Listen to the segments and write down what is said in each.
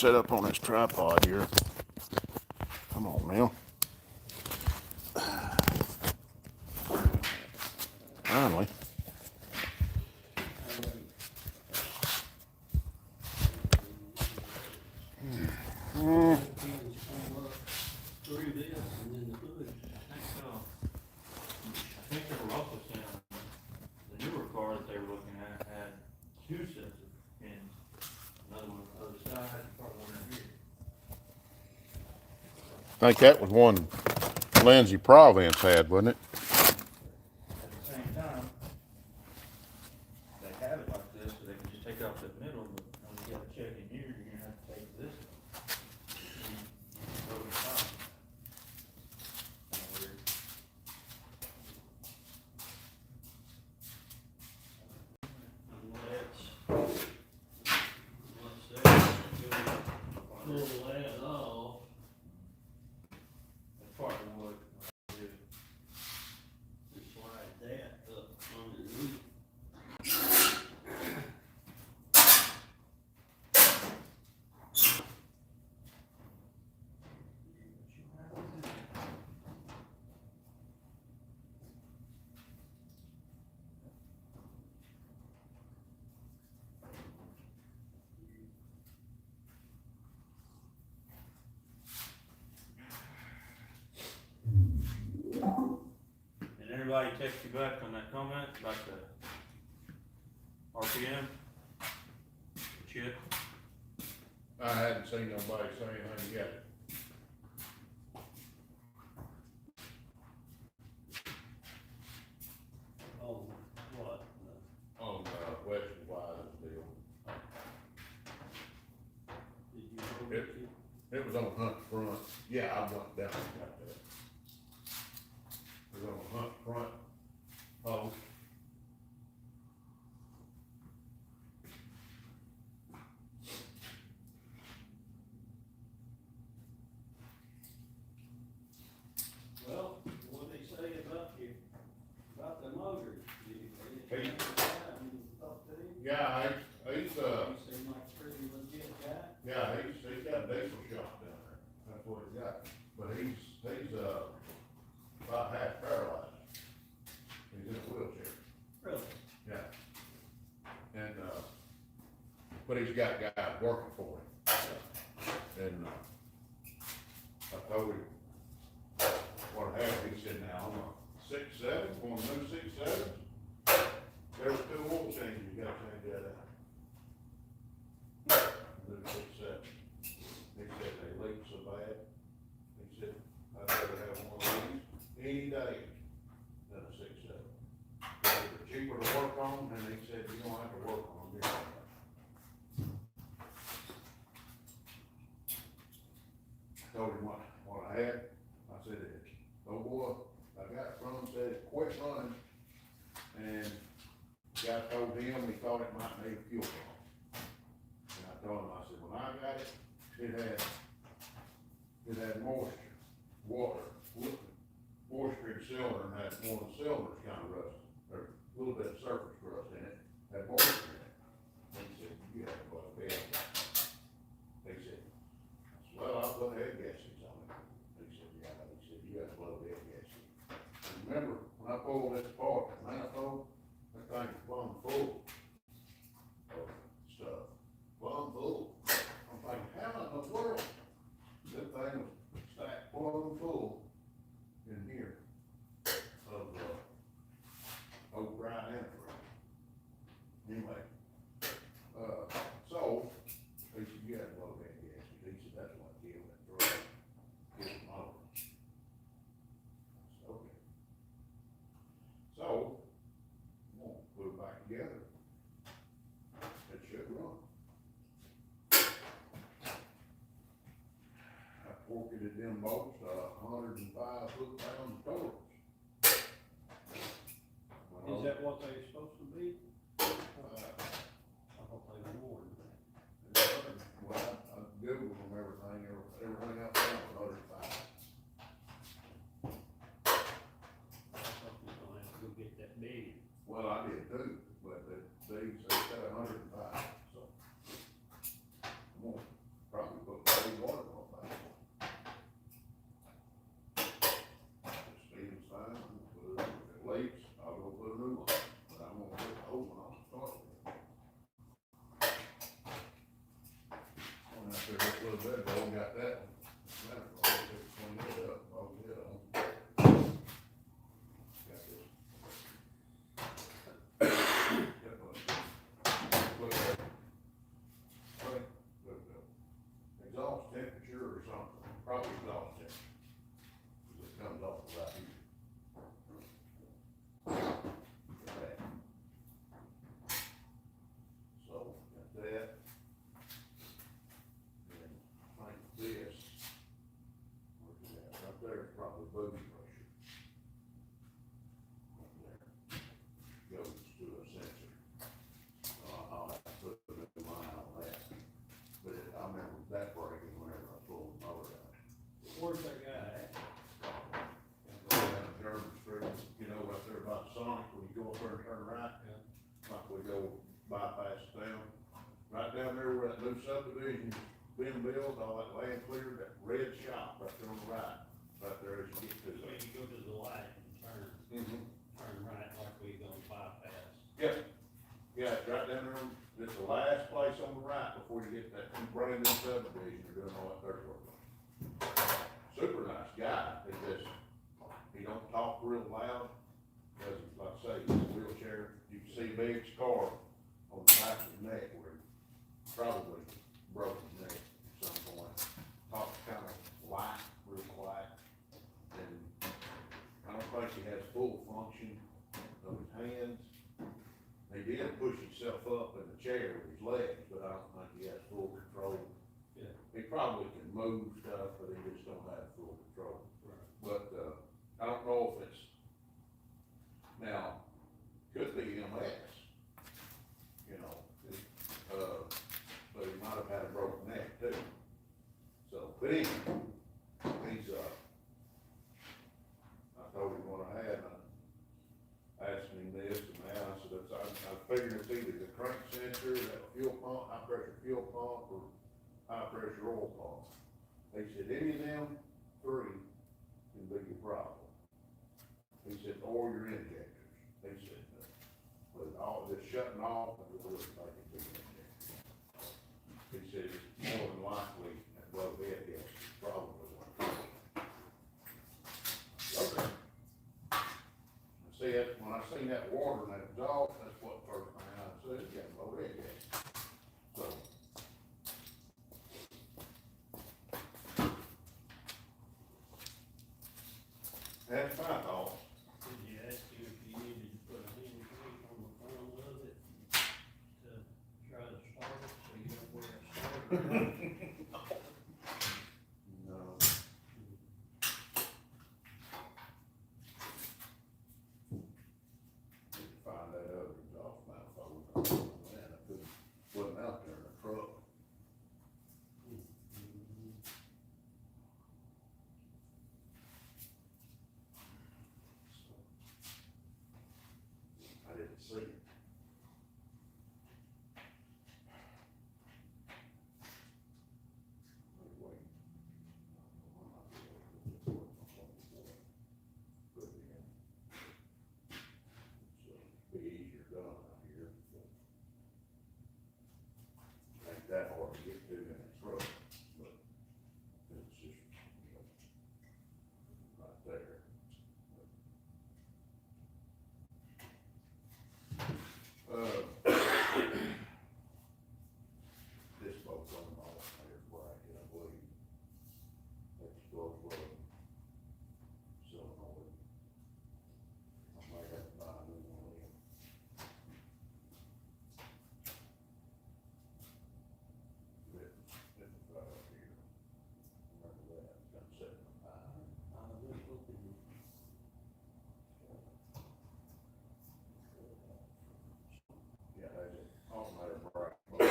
set up on this tripod here. Come on now. Finally. Through this and then the hood. I think they were also saying the newer car that they were looking at had two sets of pins. Another one on the other side, and probably one in here. I think that was one Lindsay Province had, wasn't it? At the same time, they have it like this, so they can just take out the middle, but when you gotta check in here, you're gonna have to take this one. Go to the top. Kinda weird. Pull the lead off. That's part of what I do. And slide that up underneath. Did everybody text you back on that comment about the RPM? The chip? I hadn't seen nobody say anything yet. Oh, what? On Western Wise deal. Did you go It- It was on Hunt Front. Yeah, I went down and got that. It was on Hunt Front post. Well, what did they say about the motor? Did you Hey. talk to him? Yeah, he's, He seemed like a pretty legit guy. yeah, he's got a diesel shop down there. That's what he's got. But he's about half paralyzed. He's in a wheelchair. Really? Yeah. And, but he's got guys working for him. And, I told him what happened. He said, now, I'm a 6.7, on a new 6.7. There's two oil changes, you gotta change that out. New 6.7. He said they leak so bad. He said, I'd rather have one of these any day than a 6.7. They're cheaper to work on, and he said, you don't have to work on them. Told him what I had. I said, oh boy, I got it from him, said, quit running. And the guy told him he thought it might need a fuel pump. And I told him, I said, when I got it, it had moisture, water, moisture in the cylinder, and had one of the cylinders kind of rusted, or a little bit of surface rust in it, had moisture in it. And he said, you have to blow a head. He said, well, I'll put head gaskets on it. He said, yeah, he said, you have to blow head gaskets. And remember, when I pulled this apart, the manifold, that thing was plumb full of stuff, plumb full. I'm thinking, how in the world? That thing was stacked plumb full in here of, old dry antifreeze. Anyway, so, he said, you had to blow that gas. He said, that's what killed that truck. Killed the motor. I said, okay. So, we'll put it back together. It should run. I pocketed them bolts, 105 foot-pounds of torques. Is that what they're supposed to be? I hope they were more than that. Well, I Googled them, everything else down was 105. I thought we were gonna have to go get that big. Well, I did too, but they said 105, so. I'm gonna probably Sonic, when you go up there and turn right, like we go bypass town. Right down there where that new subdivision's been built, all that land cleared, that red shop right there on the right, right there as you get to So it. you go to the light and turn right like we gonna bypass. Yep, yeah, it's right down there, it's the last place on the right before you get that brand new subdivision, you're doing all that dirt work. Super nice guy, he don't talk real loud, cause like I say, he's in a wheelchair, you can see Big's car on the back of his neck where he probably broke his neck at some point. Talks kind of light, real quiet, and I don't think he has full function of his hands. He did push himself up in the chair with his legs, but I don't think he has full control. Yeah. He probably can move stuff, but he just don't have full control. Right. But, I don't know if it's, now, could be MS, you know, but he might have had a broken neck too. So, but anyway, he's, I told him what I had, and I asked him this and that, I said, I figured it's either the crank sensor, that fuel pump, high pressure fuel pump, or high pressure oil pump. He said, any of them three can be your problem. He said, or your injectors. He said, with all this shutting off, it would look like it's been injected. He said, it's more than likely that blowhead gas is probably one. Okay. See, that, when I seen that water and that exhaust, that's what first thing I said, yeah, blowhead gas. So. That's my thought. Did you ask him if you needed to put a hand crank on the front of it to try to start it, so you don't wear a starter? No. Need to find that other exhaust manifold. Man, I couldn't, wasn't out there in the truck. I didn't see it. Wait. Be easier done out here. Ain't that hard to get to in a truck, but it's just, you know, right there. This boat's on the off there bracket, I believe. That's twelve foot solenoid. I might have to buy a new one of them. It's right up here. Remember that, it's got 75. I was looking. Yeah, that's it, alternator bracket. Right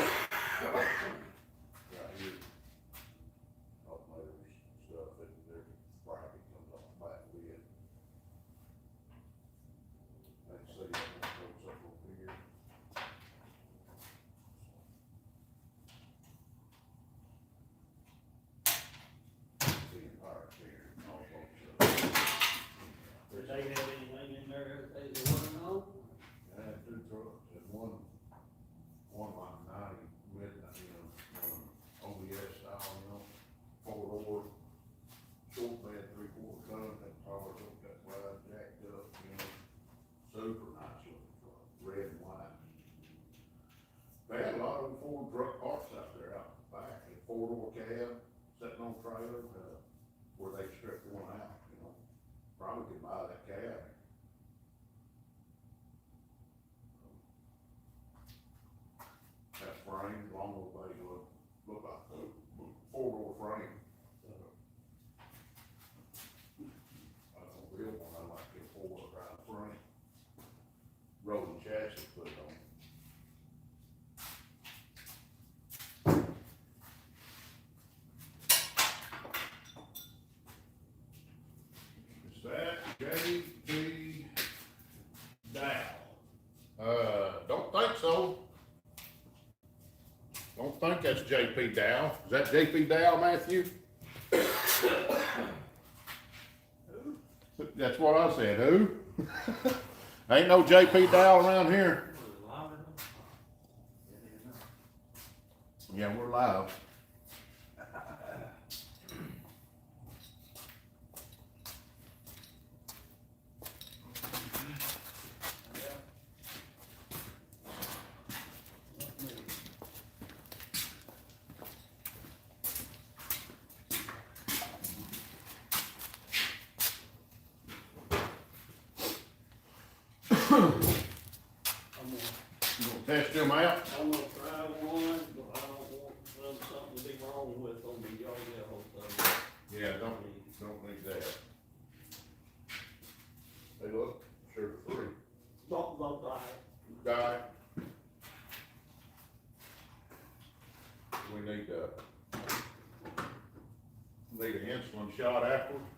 here. Alternators, stuff, that their bracket comes off the back of it. Let's see, that goes up over here. The entire here, all folks. Did they have anything in there that they wasn't on? I had two trucks, and one like 90 midnight, you know, OBS style, you know, 4-door, short bed, 3/4 ton, that power hook, that wide jacked up, you know, super nice looking truck, red and white. They had a lot of Ford truck parts out there out back, a 4-door cab, sitting on trailer, where they stripped one out, you know, probably could buy that cab. That frame, long old way, look like a 4-door frame. I don't real one, I like the 4-wheel drive frame. Rolling chassis put it on. Is that JP think that's J.P. Dow. Is that J.P. Dow, Matthew? That's what I said, who? Ain't no J.P. Dow around here. Yeah, we're live. You gonna test them out? I'm gonna try one, but I don't want something to be wrong with them, but y'all get a hold of them. Yeah, don't need that. They look sugar-free. Don't die. Guy. We need an insulin shot afterwards.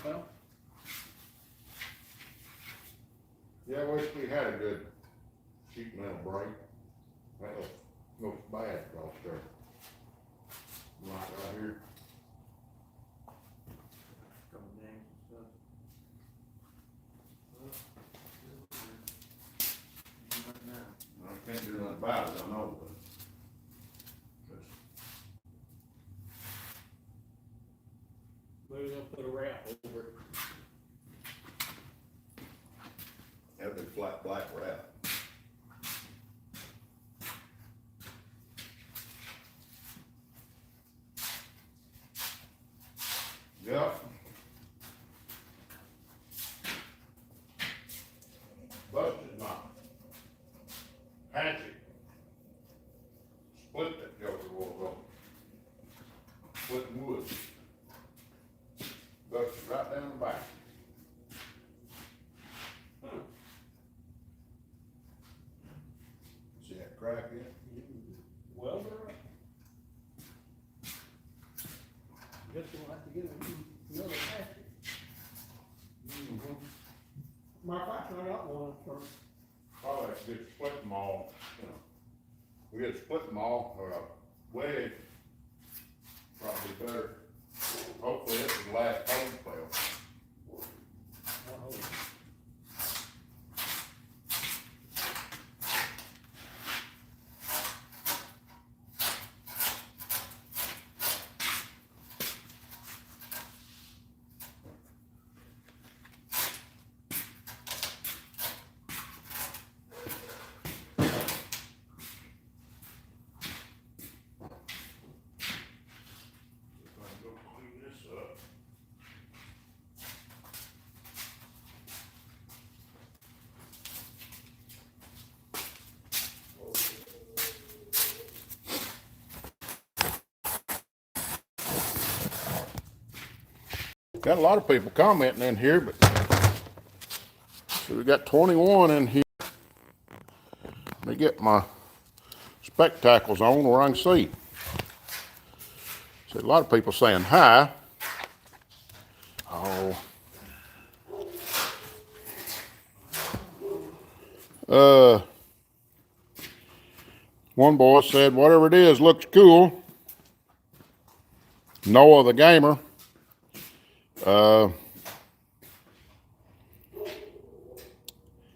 Well, Yeah, I wish we had a good sheet metal break. That looks bad across there. Right here. Couple dings and stuff. Right now. I can't do nothing about it, I know, but. we're gonna put a wrap over it. Have a big flat black wrap. Yep. Busted my hatchet. Split that joker was on. Splitting wood. Busted right down the back. See that crack in it? Welder. Guess we'll have to get another hatchet. Matter of fact, I got one for, Probably have to get split them all, you know. We gotta split them all, or a wedge, probably better. Hopefully this is the last hose fail. Go clean this up. Got a lot of people commenting in here, but so we got 21 in here. Let me get my spectacles on where I can see. So a lot of people saying hi. Oh. One boy said, whatever it is looks cool. Noah the Gamer.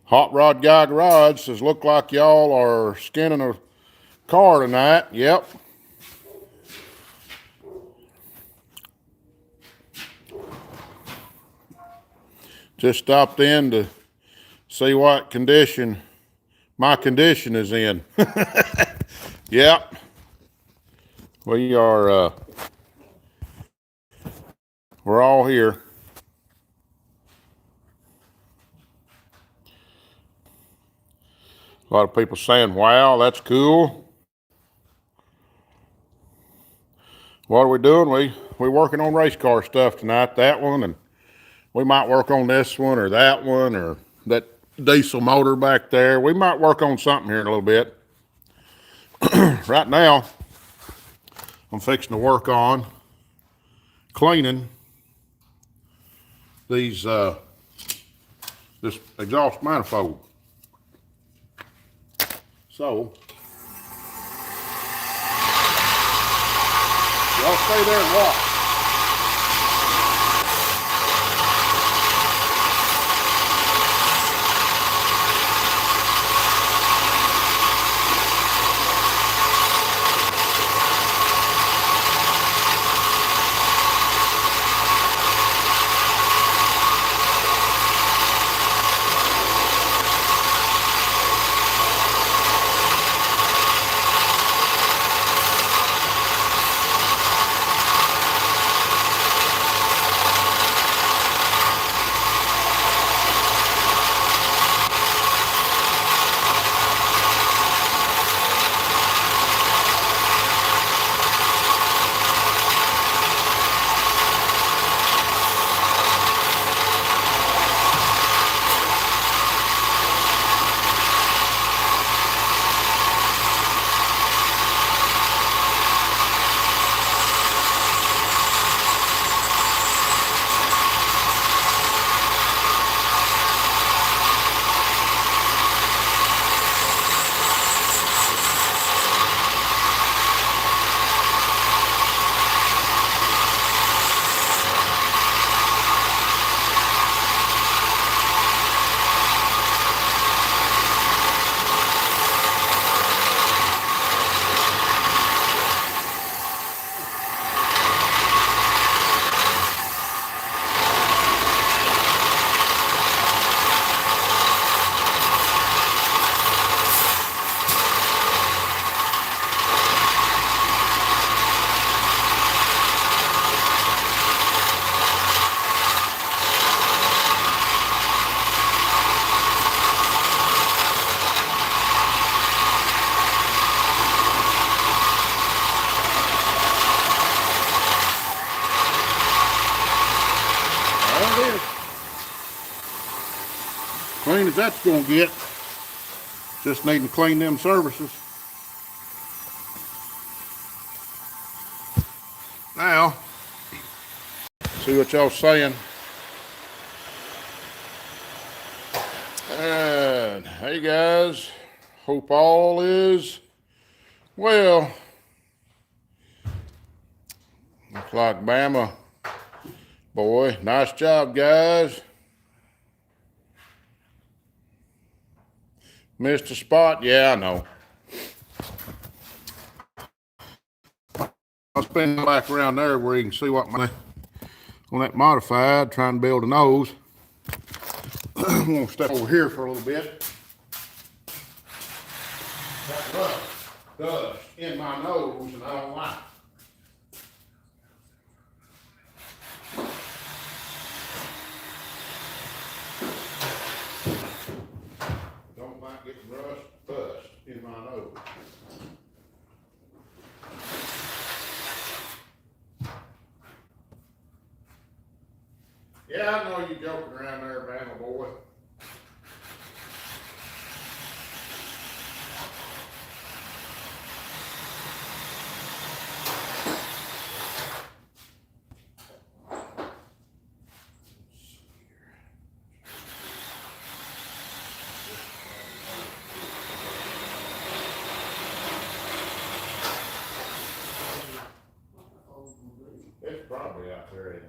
Hot Rod Guy Garage says, look like y'all are skinning a car tonight. Yep. Just stopped in to see what condition my condition is in. Yep. We are, we're all here. A lot of people saying, wow, that's cool. What are we doing? We're working on race car stuff tonight, that one, and we might work on this one or that diesel motor back there. We might work on something here in a little bit. Right now, I'm fixing to work on cleaning these, this exhaust manifold. So, y'all stay there and watch. There it is. Clean as that's gonna get. Just needing to clean them surfaces. Now, see what y'all saying. And hey guys, hope all is well. Looks like Bama. Boy, nice job, guys. Missed a spot? Yeah, I know. I'll spin back around there where you can see what my on that modified, trying to build a nose. I'm gonna step over here for a little bit. That rust dust in my nose, and I don't like it. Don't like getting rust dust in my nose. Yeah, I know you're joking around there, Bama boy. It's probably out there in it.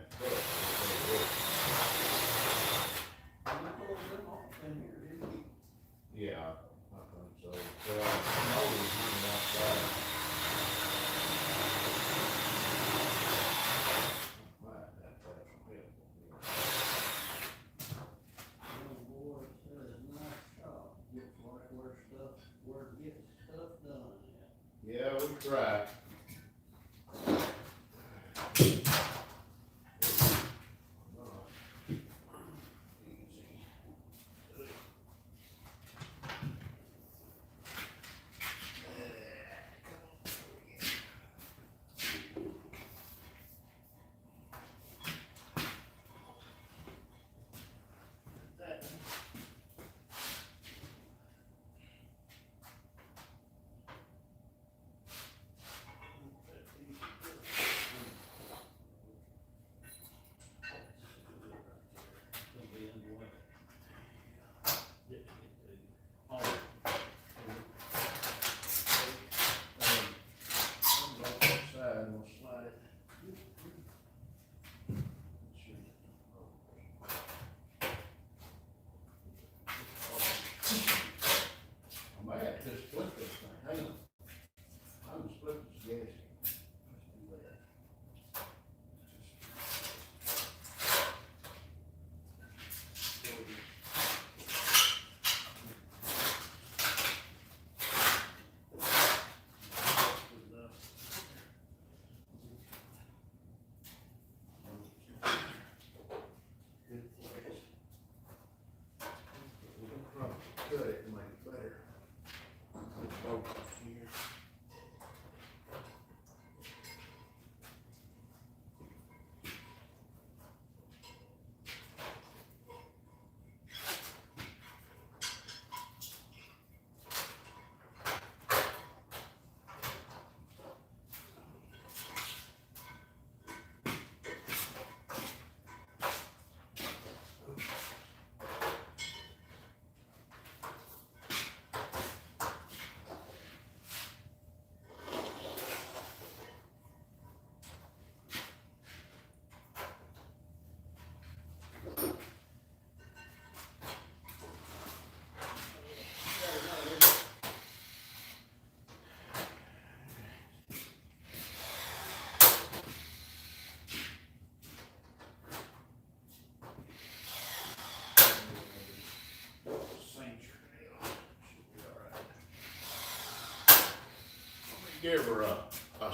give her a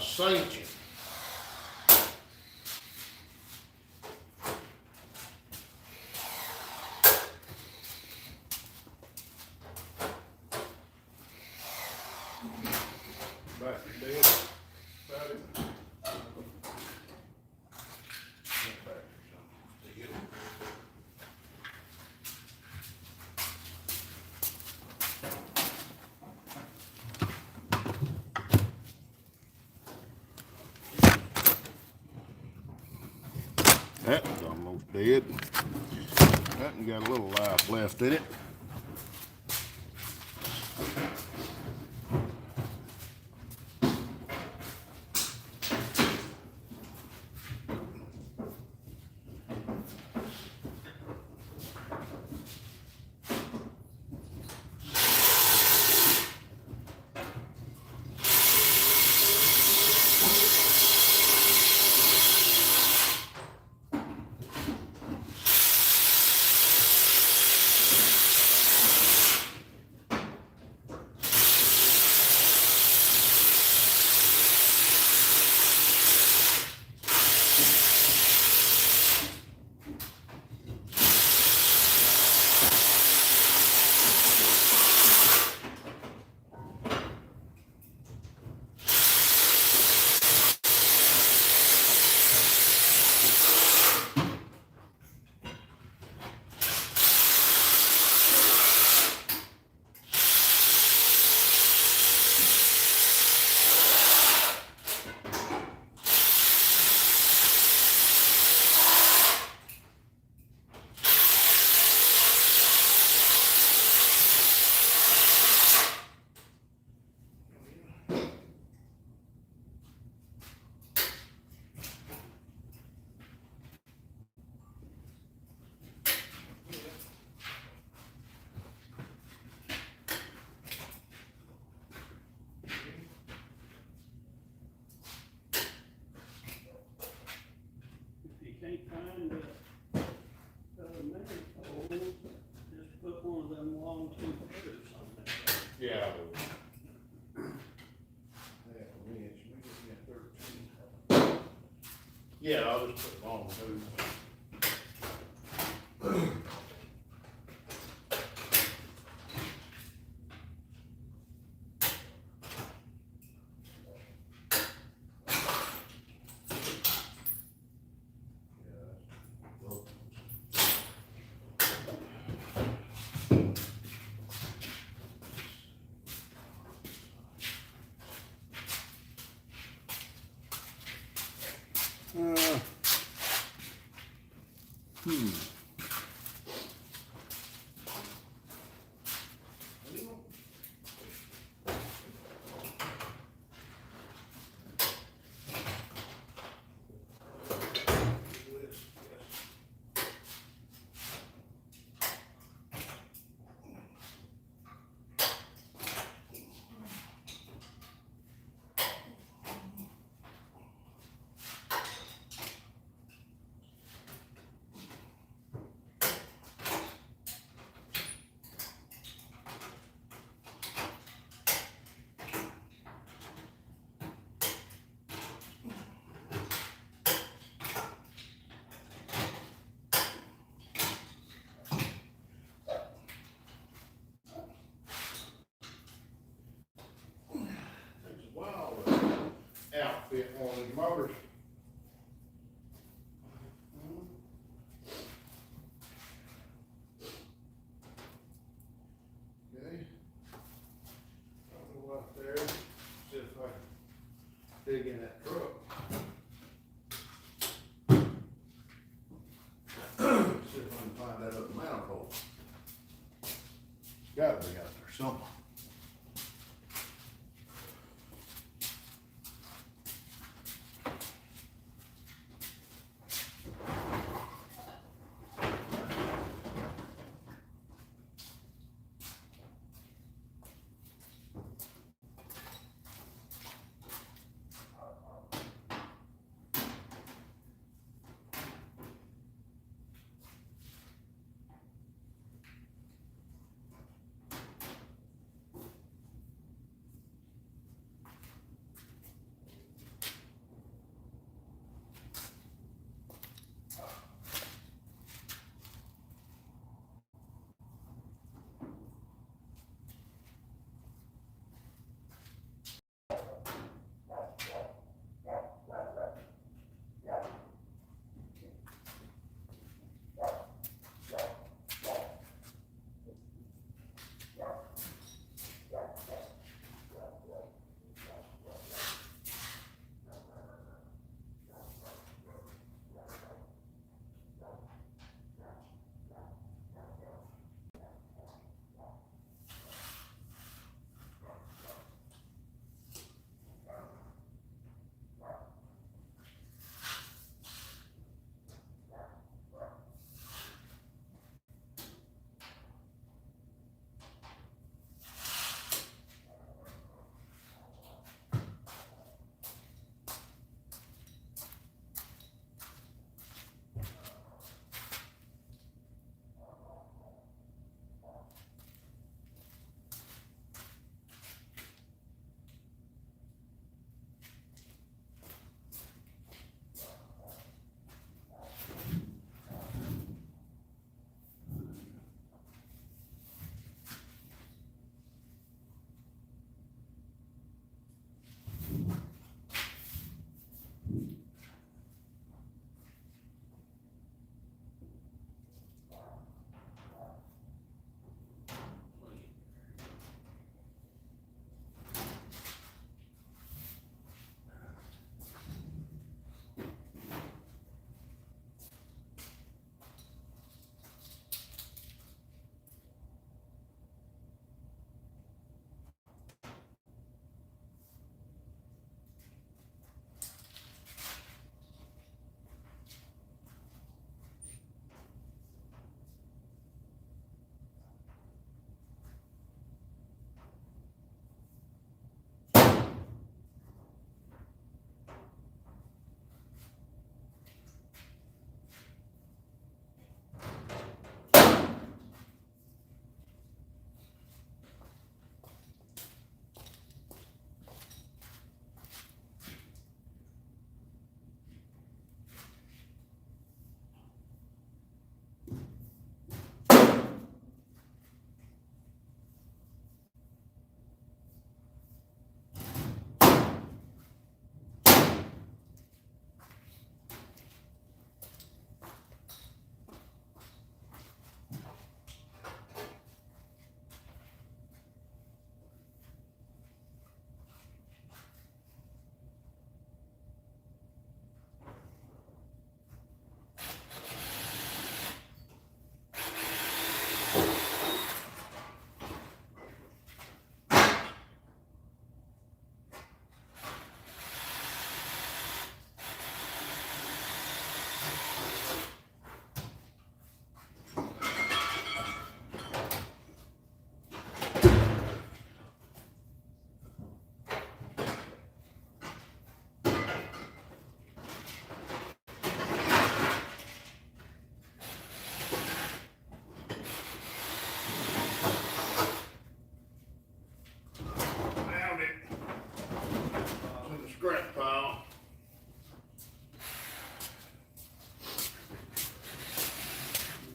sanction. Back to dead, about it. Went back or something. Dead. That one's almost dead. That one got a little life left in it. If you can't find a manifold, just put one of them long tooth screws on there. Yeah. Yeah, I'll just put long tubes. Outfit one of these motors. Okay. I'll go up there, see if I can dig in that truck. See if I can find that other manifold. Gotta be out there somewhere.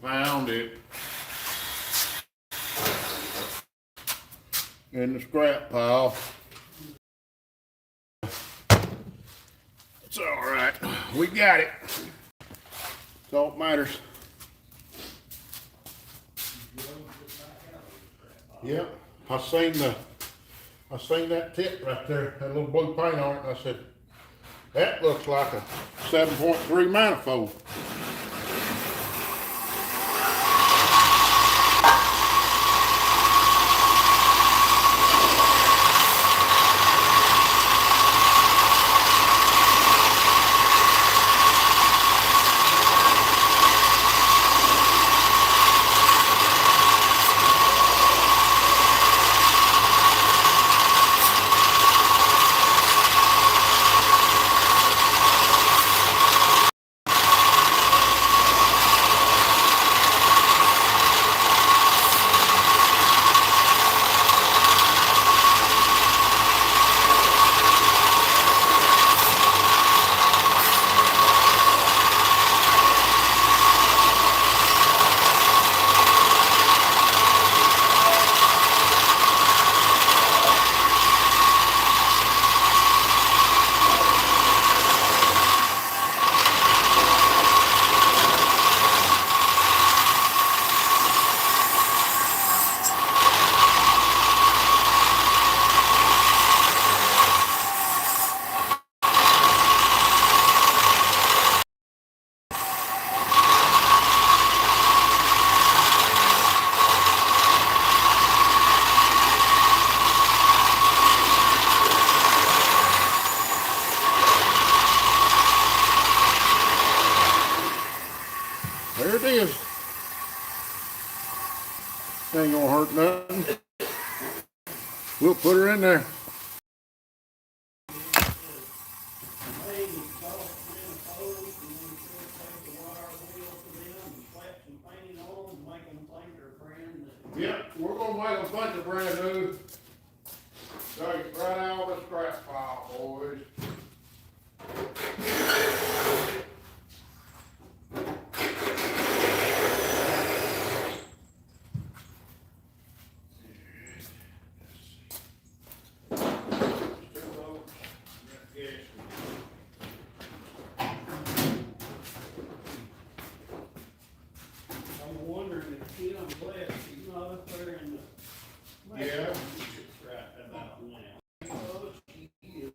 found it in the scrap pile. It's all right. We got it. That's all that matters. Yep. I seen that tip right there, that little blue paint on it. I said, that looks like a 7.3 manifold. There it is. Ain't gonna hurt nothing. We'll put her in there. Yep, we're gonna make them think they're brand new. Take it right out of the scrap pile, boys. I'm wondering if Kim West, he's not up there in the. Yeah. Right about now. Oh, she is.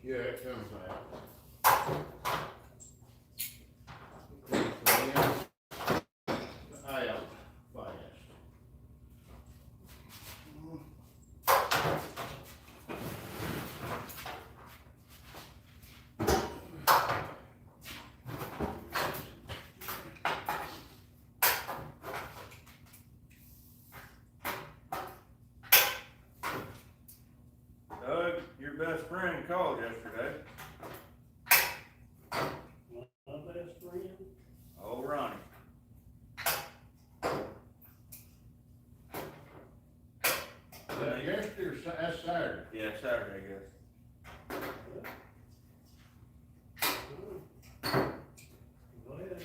Yeah, it comes out. Out fast. best friend called yesterday. My best friend, Old Ronnie. Yesterday or that's Saturday? Yeah, Saturday, I guess. go ahead.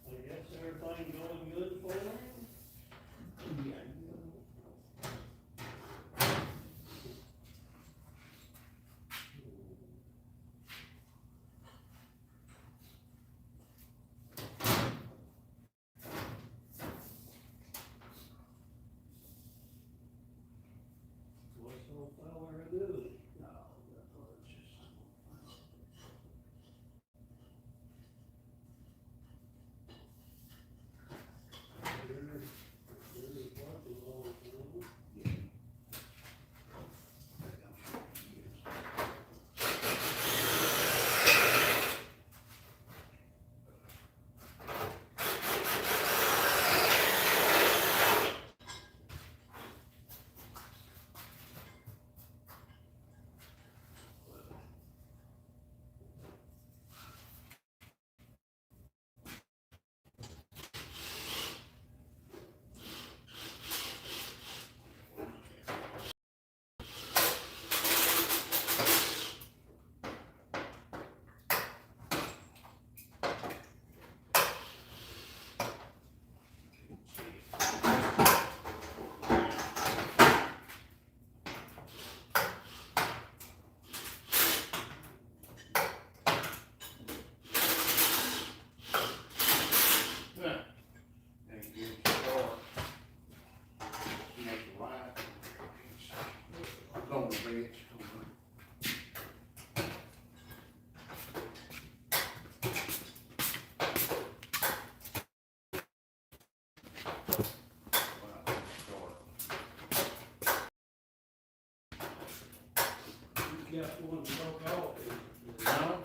I guess everything going good for him? Yeah. What's old fella doing? No, it's just. There's working on it. Yeah. And give it a start. Make a line. On the bench. You got one broke off. No,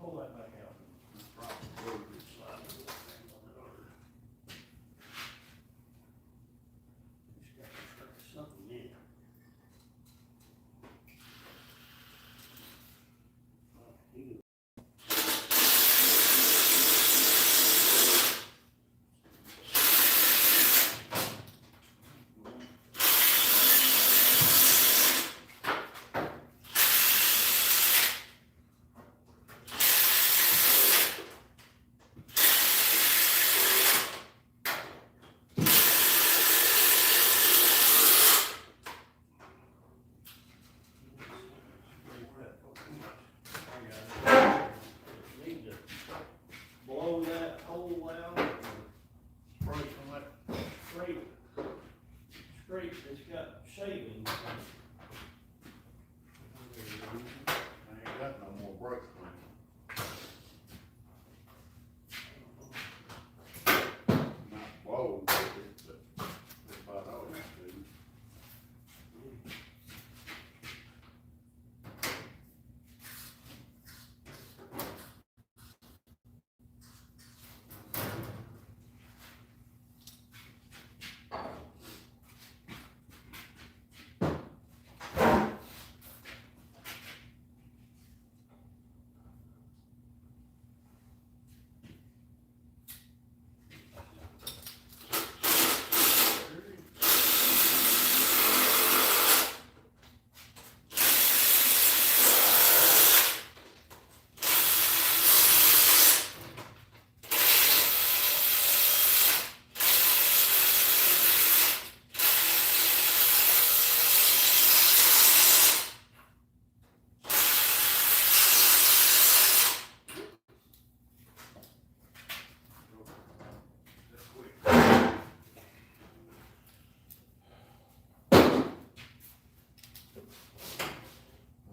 Pull that back out. It's got something in it. Need to blow that hole out or spray some of that scrape that's got shavings. I ain't got no more brakes clean. Not blow, but it's about all it do.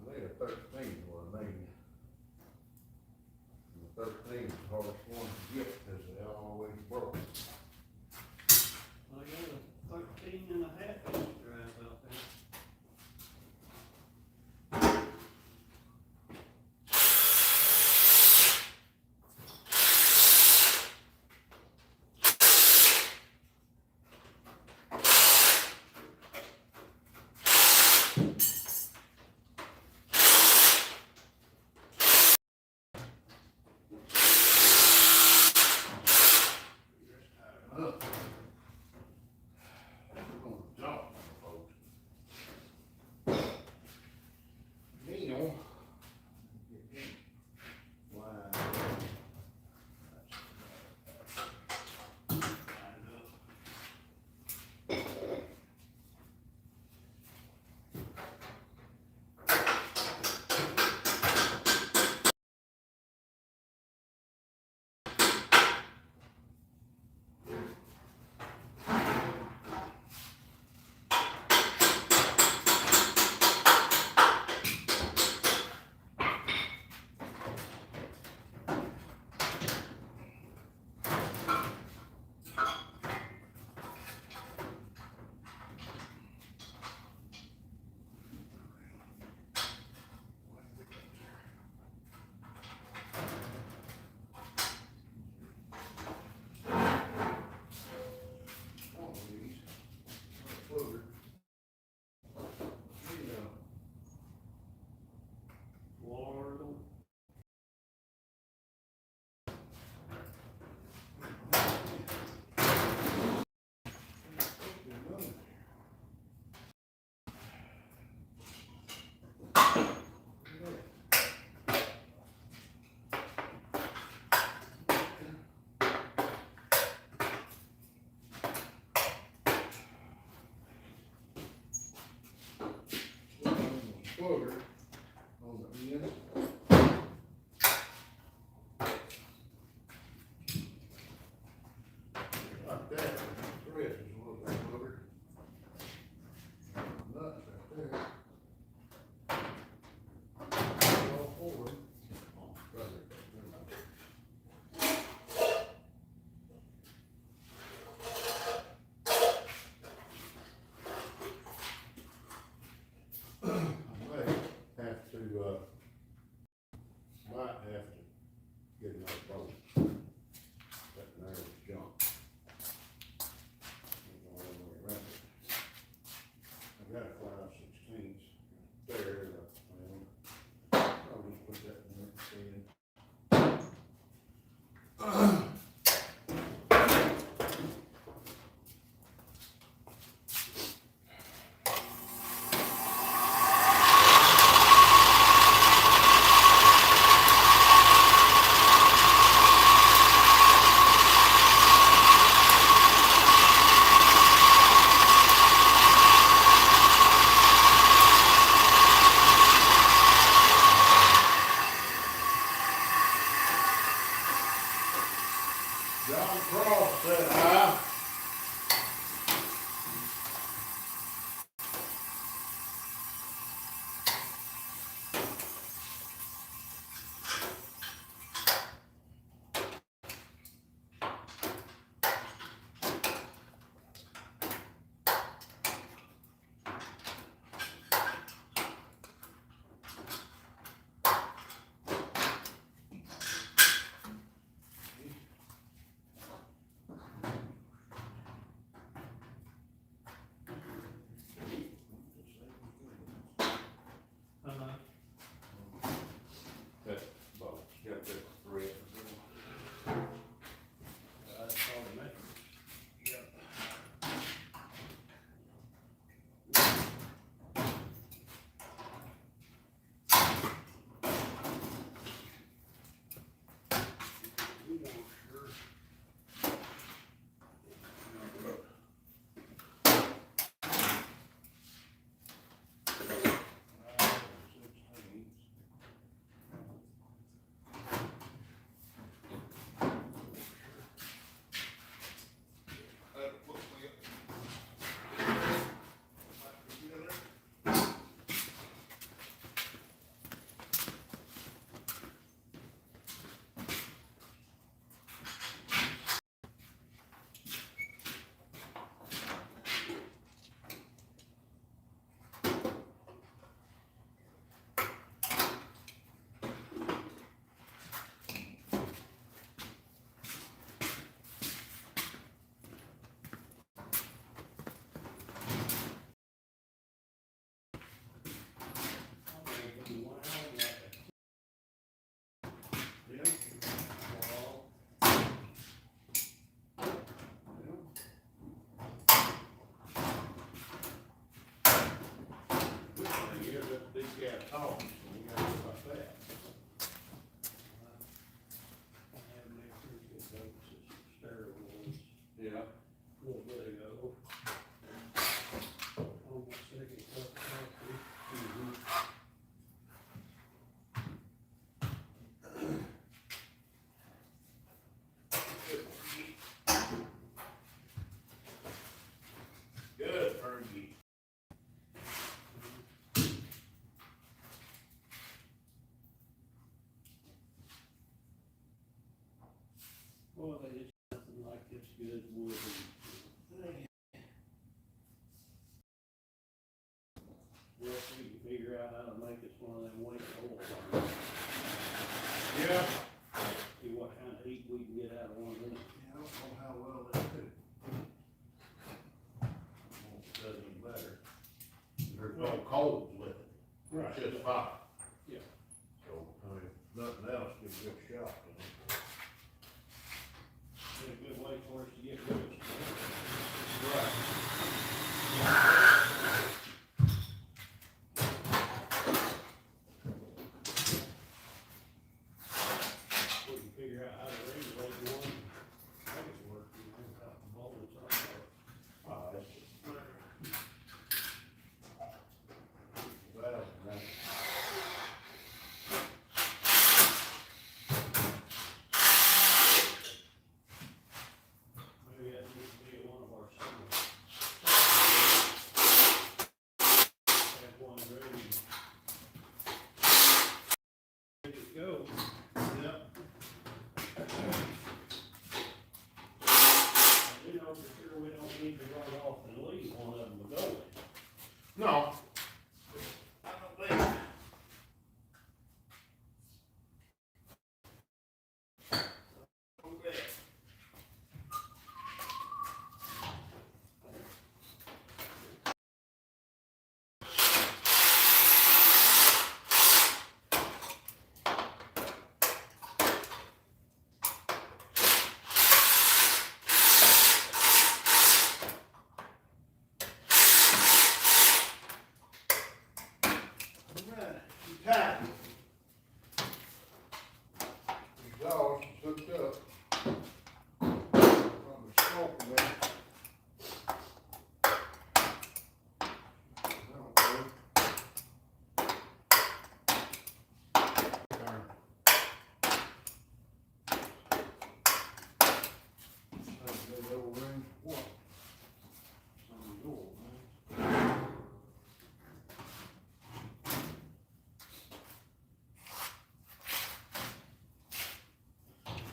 I think a 13 was maybe. And the 13 is the hardest one to get because they always broke. I got a 13 and a half inch drive out there. get another boat. That there was junk. Ain't no other way around it. I got a 5/16 there, I'll just put that in there, and John Cross said aye. That boat's got that thread. That's all the measurements. Yep. We want sure. 5/16. Big gap talks, so we gotta do about that. I had to make sure to get those stereo ones Yeah. a little bit ago. On my second cup of coffee. Good, Fergie. Well, it's nothing like it's good wood. Well, we can figure out how to make us one of them weight oil. Yeah. See what kind of heat we can get out of one of them. I don't know how well they do. It does any better. There's no cold with it. It's just hot. Yeah. So, I mean, nothing else, give it a good shot. It's a good way for us to get rid of stuff. Right. We can figure out how to regulate one. Make it work, without the bolts on there. That's well, that's. Maybe that needs to be one of our summers. Have one ready. Ready to go. Yep. We know for sure we don't need to run off and leave one of them going. No, exhaust is hooked up. From the smoke in there.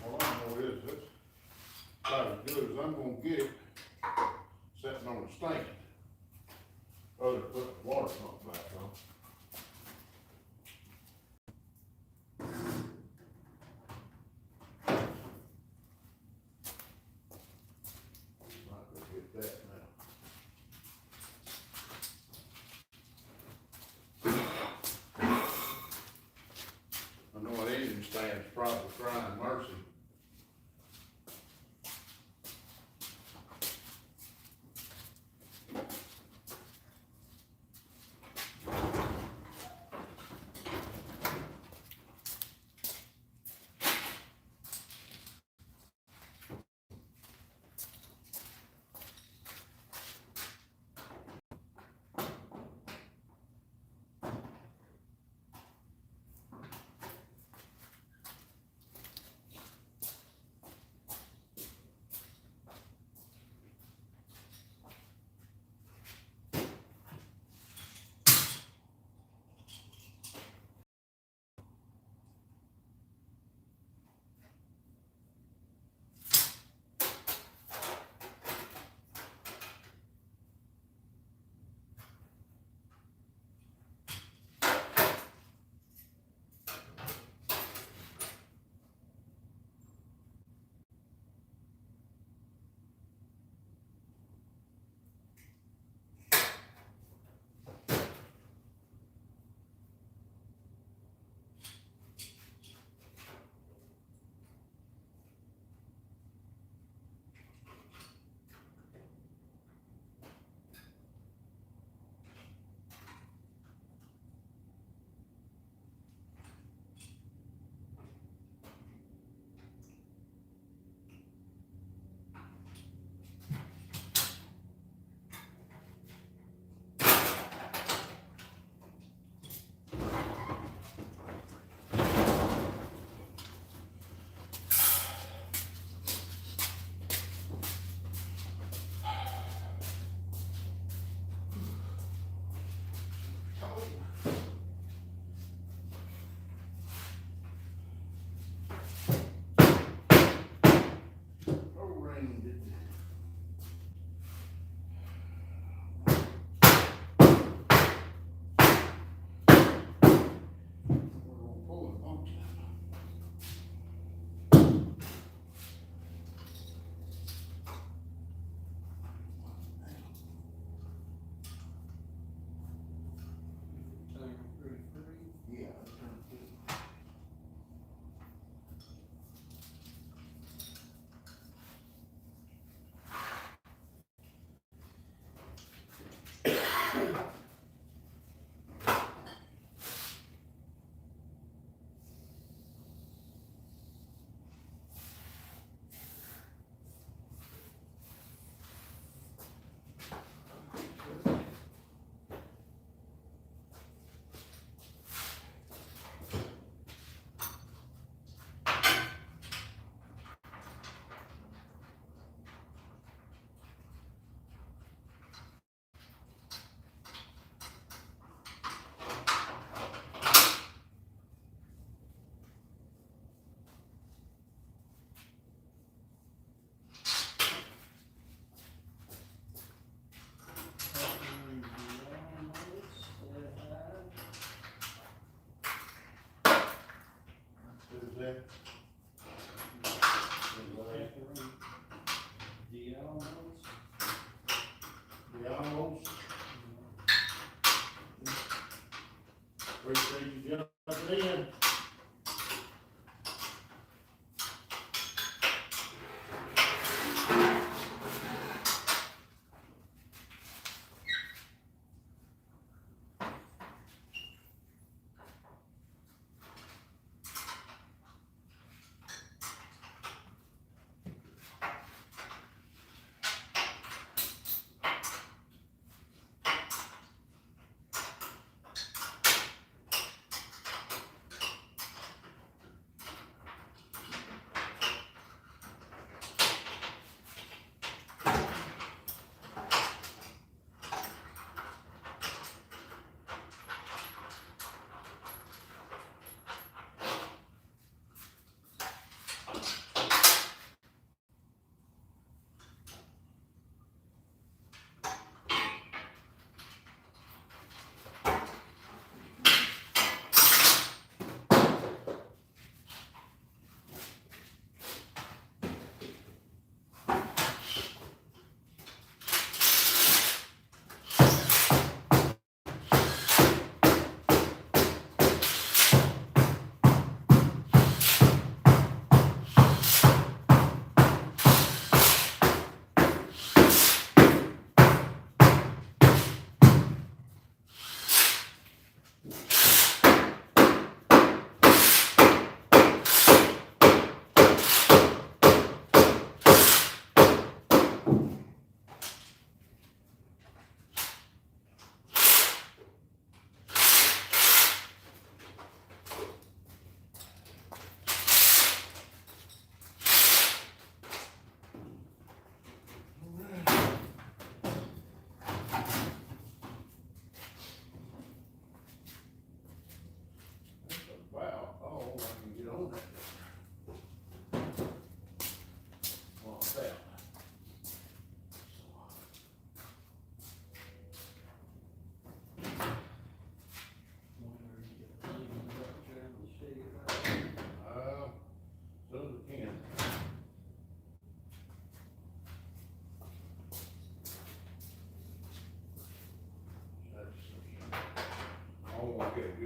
All I know is that's about as good as I'm gonna get it sitting on a stand. Other than putting the water pump back on. Not gonna get that now. I know an engine stand's probably crying mercy. there? The almost. Appreciate you jumping in.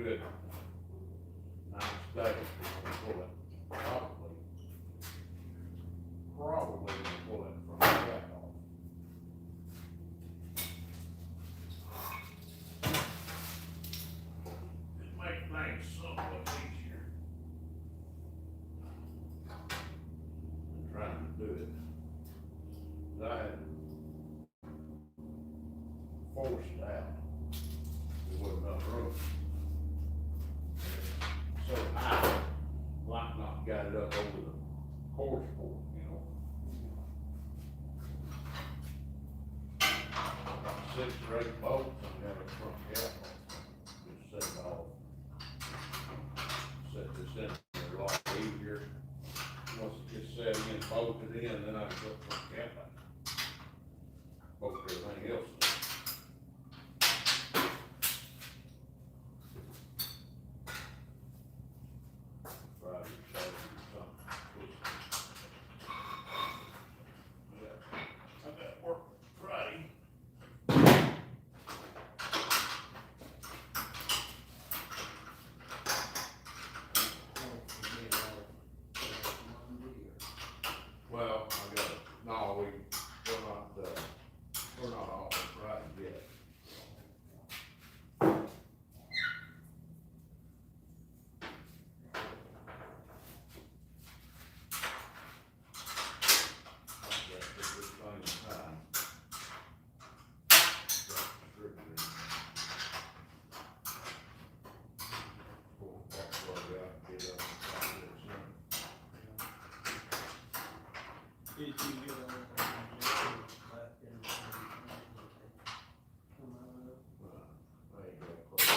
good 9 days to pull it, probably pull it from the back off. It makes things somewhat easier. I'm trying to do it. I had forced out. There wasn't enough room. So high, like not got it up over the horse board, you know. 6 or 8 bolts and have a front cap on. Just set it off. Set this in there a lot easier. Once it gets set in, bolted in, then I can put the front cap on. Bolt everything else in. Friday, Saturday, something. Yeah, I got work Friday. Well, I got, no, we're not off on Friday yet. I've got this thing in time. Got distributed. That's what I got to get up and try to get it soon. Did you get all of them back in the come out of? I ain't got close.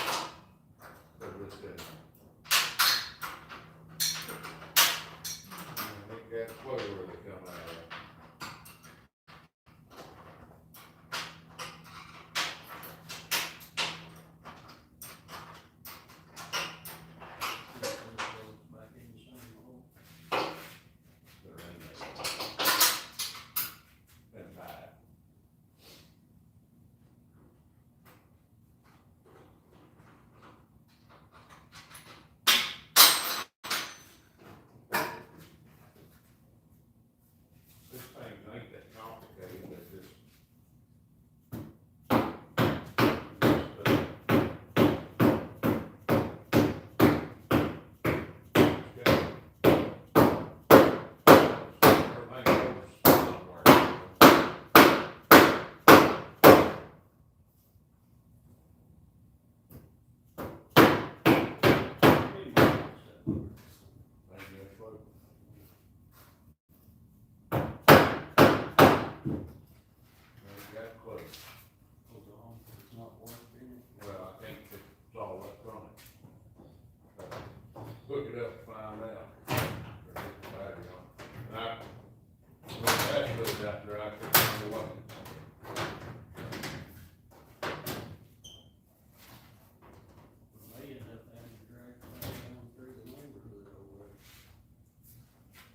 But this is. I ain't got a clue where they come out of. Back in the same hole. They're in there. And bad. This thing ain't that complicated, it's just. Everything goes somewhere. Ain't got a clue. Ain't got a clue. It's not working. Well, I think it's all electronic. Hook it up and find out. Or get the battery on. And when that goes out there, I couldn't find what. They end up having to drag it down through the neighborhood over there.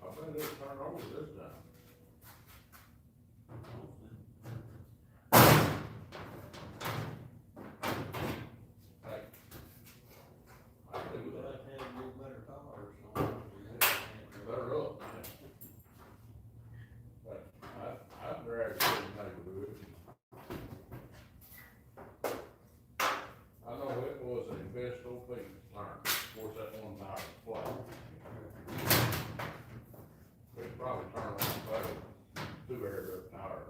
I bet it'll turn over this time. Hey. I do But that. I've had to do better cars on it. Better up, man. But I've dragged through the neighborhood. I know it was a Vestal piece, of course, that one tire was flat. It probably turned on better, 2 air up tire.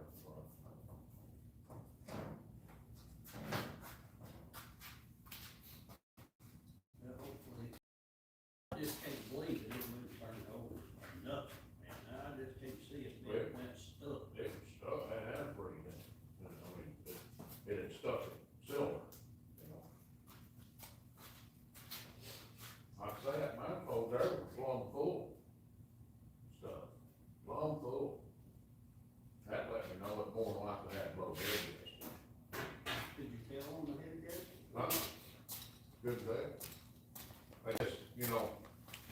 Yeah, hopefully. I just can't believe it didn't move turn over or nothing, man. I just can't see it being that stuck. It was stuck, it had pretty good, I mean, it had stuck in silver, you know. Like I say, that manifold there was plumb full. Stuff, plumb full. That let me know it more than likely had low head gas. Did you tell them the head gas? Good day. I just, you know,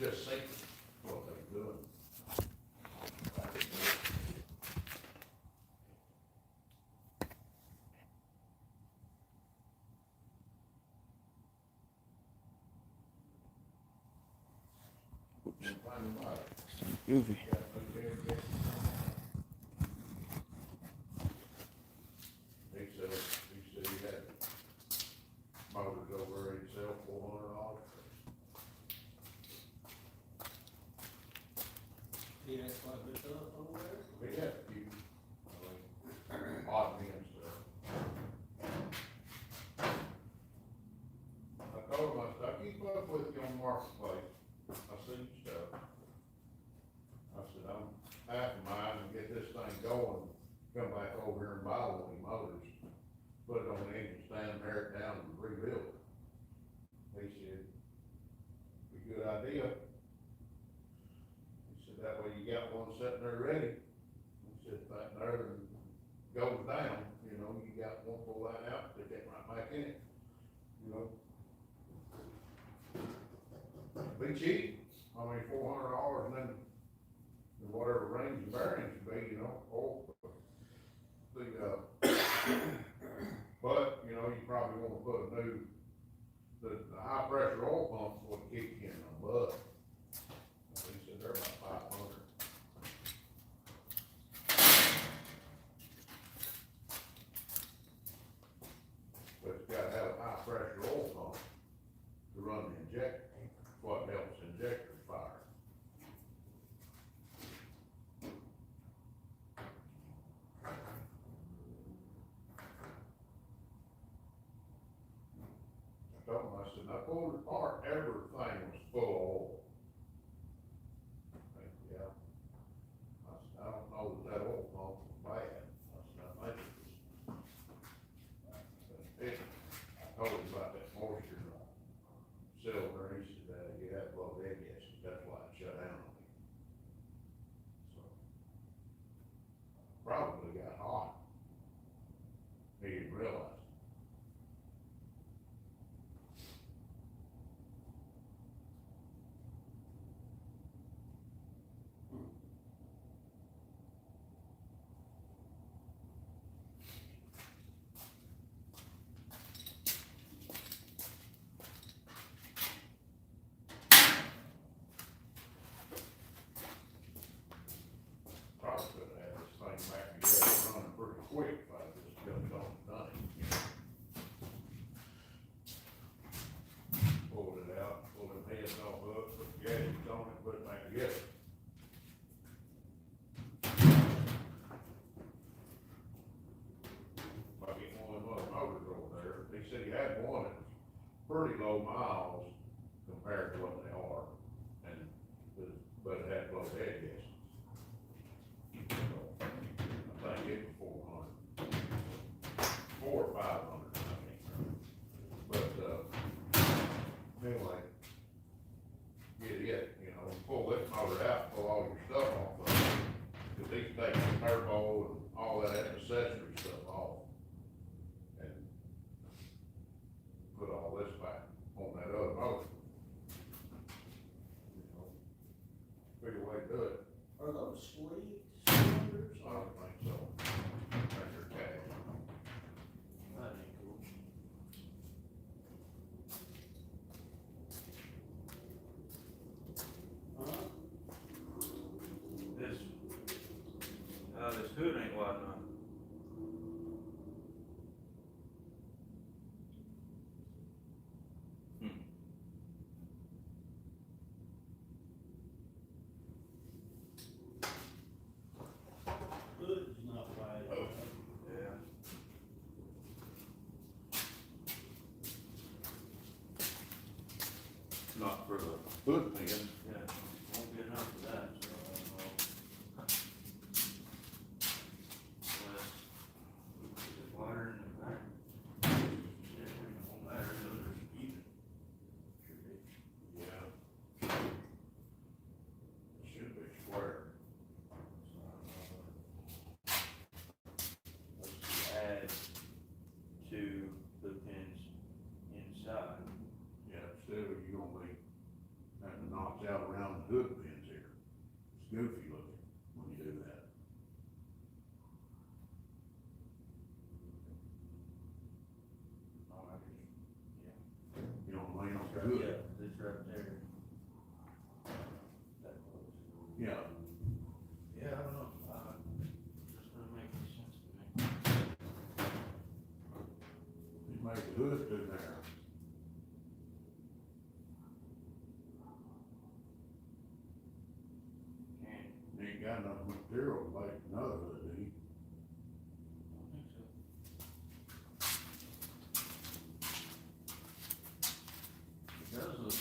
just think what they're doing. find them out. Goofy. Got no damn thing. He said he had motors over there, he'd sell $400. He has quite a bit up over there. But yeah, you, I mean, odd men stuff. I told him, I said, I keep up with you on Marketplace, I see your stuff. I said, I'm half a mile and get this thing going, come back over here and buy one of these motors, put it on the engine stand, tear it down and rebuild it. He said, be a good idea. He said, that way you got one sitting there ready. He said, back there and goes down, you know, you got one pull that out, they get right back in it, you know. Be cheap, I mean, $400 and then whatever range and bearings be, you know, oil. But, you know, you probably wanna put a new, the high pressure oil pump's what kick you in the butt. He said they're about 500. But it's gotta have a high pressure oil pump to run the injector, what helps injectors fire. I told him, I said, I pulled it apart, everything was full of oil. I said, yeah. I said, I don't know that oil pump was bad. I said, I think it was. I told him about that moisture cylinder, he said, you had to blow dead gaskets, that's why it shut down on me. So, probably got hot. He didn't realize. Probably could have had this thing back together running pretty quick if I just jumped on and done it, you know. Pulled it out, pulled them heads off of it, put the gadgets on it, put it back together. If I get one of them other motors over there, he said he had one that was pretty low miles compared to what they are, and, but it had low head gaskets. I think it was 400, 400 or 500, I can't remember. But, anyway, get it, you know, pull this motor out, pull all your stuff off of it. Cause these take the turbo and all that accessory stuff off. And put all this back on that other motor. You know, figure a way to do it. Are those squeeze cylinders? I don't think so. That's your cash. That ain't cool. Huh? This hood ain't wide enough. Hood's not wide enough. Yeah. Not for the hood pin. Yeah, won't be enough for that, so I don't know. Unless, is it wider in the back? Yeah, it won't matter, those are even. Should be. Yeah. It should be square. Let's add to the pins inside. Yeah, still, you're gonna be having to knock out around the hood pins here. It's goofy looking when you do that. Oh, I can, You know what I mean? yeah. It's good. Yeah, it's right there. That Yeah, Yeah, I don't know, just doesn't make any sense to me. you make the hood through there. Can't, You ain't got enough material to make another hood, do you? I don't think so. It does look.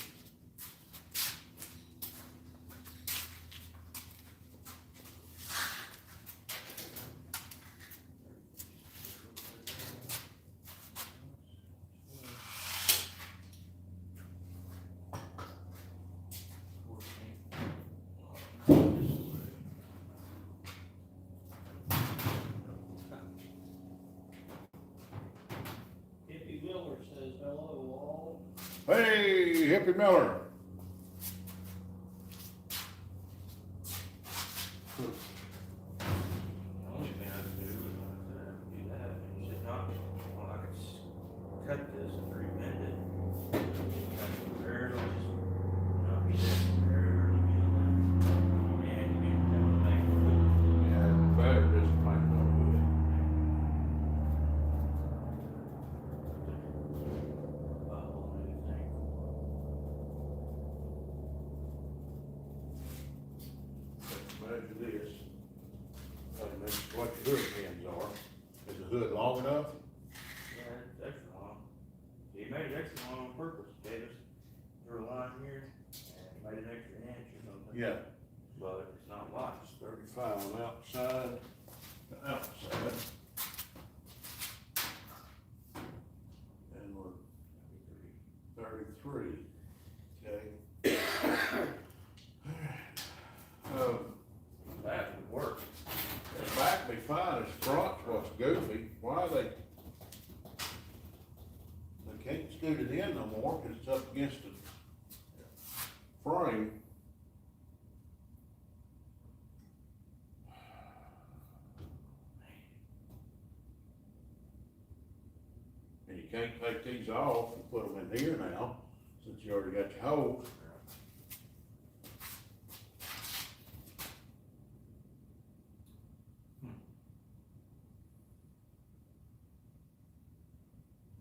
Hippie Miller says, hello all. Hey, Hippie Miller. The only thing I could do is do that, and you said not, well, I could cut this and remend it. Barely just, not barely get it. And you can have to make it. Yeah, better just make another hood. A whole new thing. Measure this. And that's what your hood pins are. Is the hood long enough? Yeah, it's extra long. He made it extra long on purpose, gave us, drew a line here, and made an extra inch or something. Yeah. But it's not wide. 35 on the outside, and we're 33, okay? That would work. The back be fine, his front's what's goofy, why they can't scoot it in no more, cause it's up against the frame. And you can't take these off and put them in here now, since you already got your holes.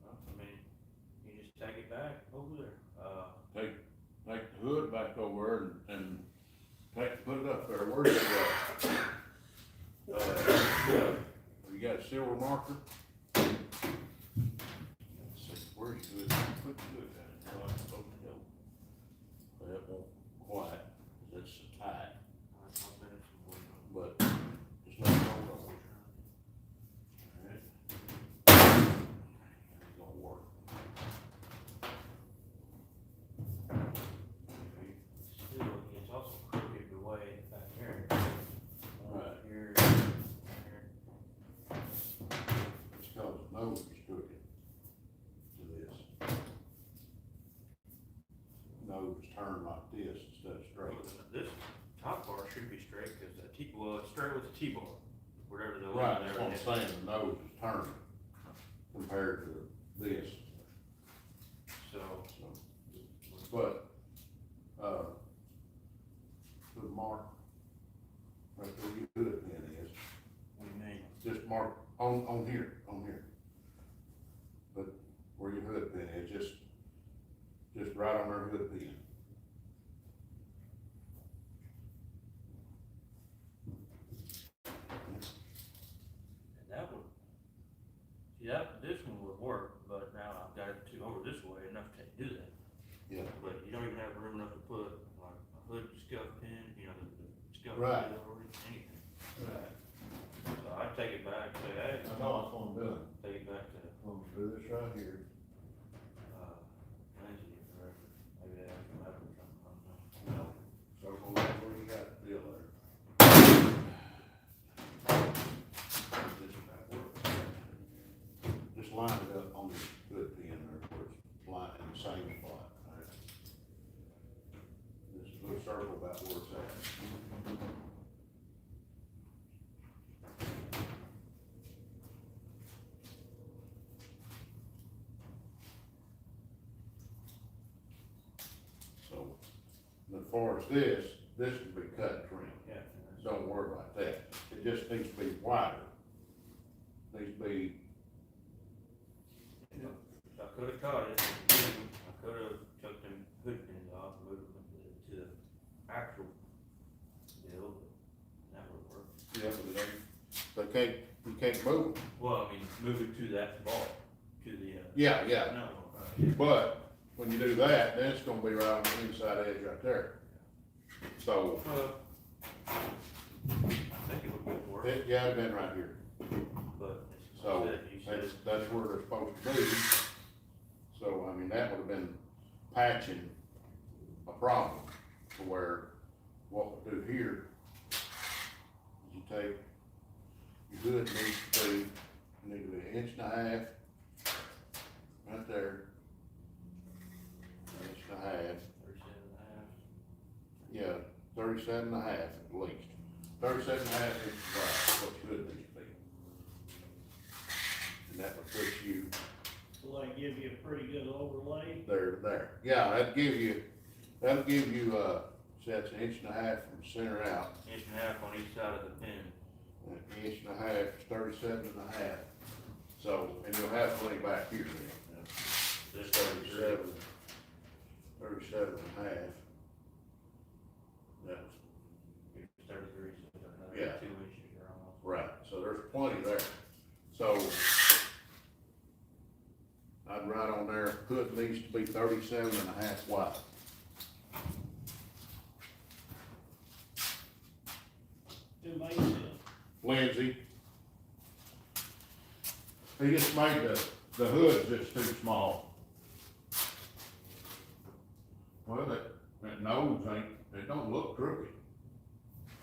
Well, I mean, you just take it back over there. Take the hood back over and put it up there, where's it at? You got a silver marker? Let's see, where's your hood? Put the hood at, how I'm supposed to go. That won't quite, 'cause it's so tight, but just let it hold on. Alright. It's gonna work. Still, it's also crooked the way back here. Right. Here, here. It's cause the nose is crooked to this. Nose turned like this instead of straight. This top bar should be straight, cause the well, it's straight with the T-bar, whatever the. Right, that's what I'm saying, the nose is turned compared to this, So, but, the mark, right where your hood pin is, what do you mean? just mark on here. But where your hood pin is, just right on our hood pin. And that would, see, this one would work, but now I've got it over this way enough to do that. Yeah. But you don't even have room enough to put like a hood scuff pin, you know, the scuff Right. pin or anything. Right. So I'd take it back, say, hey, I know that's what I'm doing. take it back to, I'm gonna do this right here. Lindsay, or maybe they have some help or something, I don't know. Circle that where you got the deal there. This back work. Just line it up on the hood pin there, where it's lined in the same spot, alright? Just a little circle about where it's at. So, as far as this, this can be cut and trimmed. Yeah. Don't worry about that. It just needs to be wider. Needs to be, I could've caught it, I could've took them hood pins off, moved them to the actual deal, but that would work. yeah, but they can't, you can't move. Well, I mean, move it to that ball, to the, Yeah, yeah, no, but when you do that, then it's gonna be right on the inside edge right there. So, I think it would be work, yeah, it'd been right here. but So, you said, that's where they're supposed to be. So, I mean, that would have been patching a problem to where what we do here is you take, your hood needs to be, you need to be 1.5 inches, right there. 1.5 inches, 37.5. yeah, 37.5 at least. 37.5 inches wide, what your hood needs to be. And that would put you Will they give you a pretty good overlay? there. Yeah, that'll give you, see, that's 1.5 inches from the center out. 1.5 on each side of the pin. 1.5 inches is 37.5. So, and you'll have plenty back here then. This 37.5. That's, It's 33, so another Yeah. 2 inches or almost. right, so there's plenty there. So, I'd write on there, hood needs to be 37.5 wide. Who makes it? Lindsay. He just made the hood just too small. Well, that nose ain't, it don't look crooked.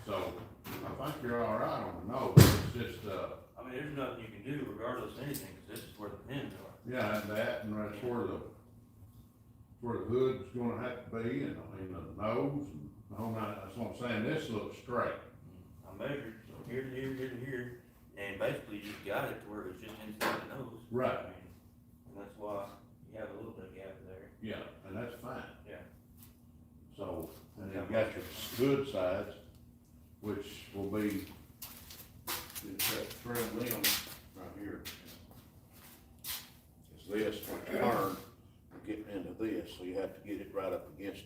So, I think you're all right on the nose, it's just, I mean, there's nothing you can do regardless of anything, cause this is where the pins are. yeah, and that's where the hood's gonna have to be, and I mean, the nose, and the whole nine, that's what I'm saying, this looks straight. I measured from here to here, here to here, and basically you got it to where it's just inside the nose. Right. I mean, and that's why you have a little bit of gap there. Yeah, and that's fine. Yeah. So, and then you got your hood sides, which will be, it's that trim limb right here. It's this, when you turn, you're getting into this, so you have to get it right up against,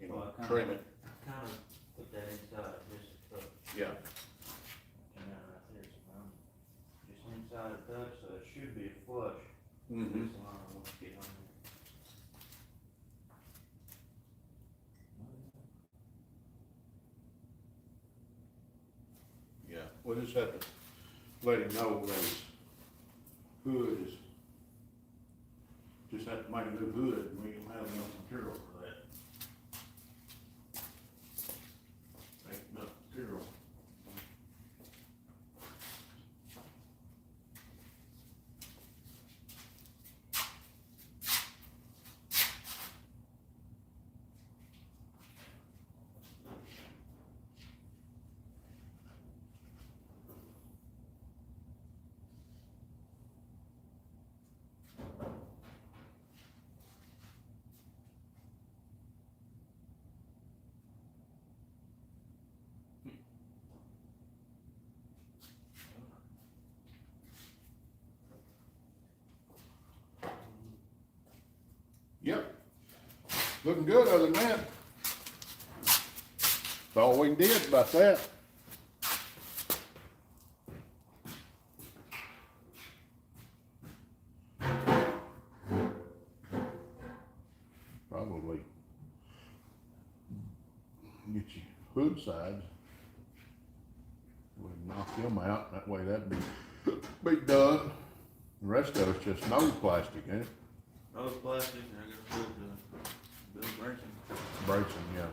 you know, Well, I trim it, Kinda put that inside, just, yeah. and that right there, so I'm just inside a touch, so it should be flush. Mm-hmm. This line I want to get on there. Yeah, we'll just have to let him know that his hood is, just have to make a new hood, and we don't have enough material for that. Ain't enough material. Yep. Looking good other than that. That's all we did about that. Probably get your hood sides. We'll knock them out, that way that'd be done. The rest of it's just nose plastic, ain't it? Nose plastic, and I gotta build Branson. Bracing, yeah.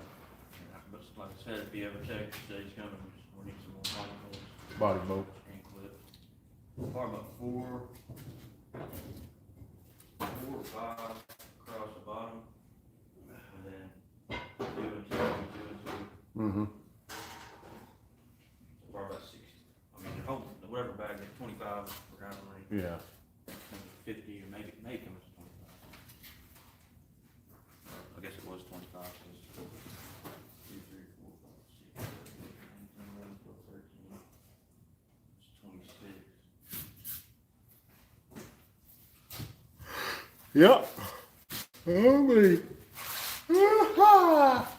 But like I said, if you ever check, today's coming, we need some more Body bolts. and clips. Probably about four or five across the bottom, and then 2 and 2 and 2 and 2. Mm-hmm. So probably about 60. I mean, they're holding the rubber bag at 25 for ground rate. Yeah. 50 or maybe it was 25. I guess it was 25. So it's 2, 3, 4, Yep. Holy. Ah-ha.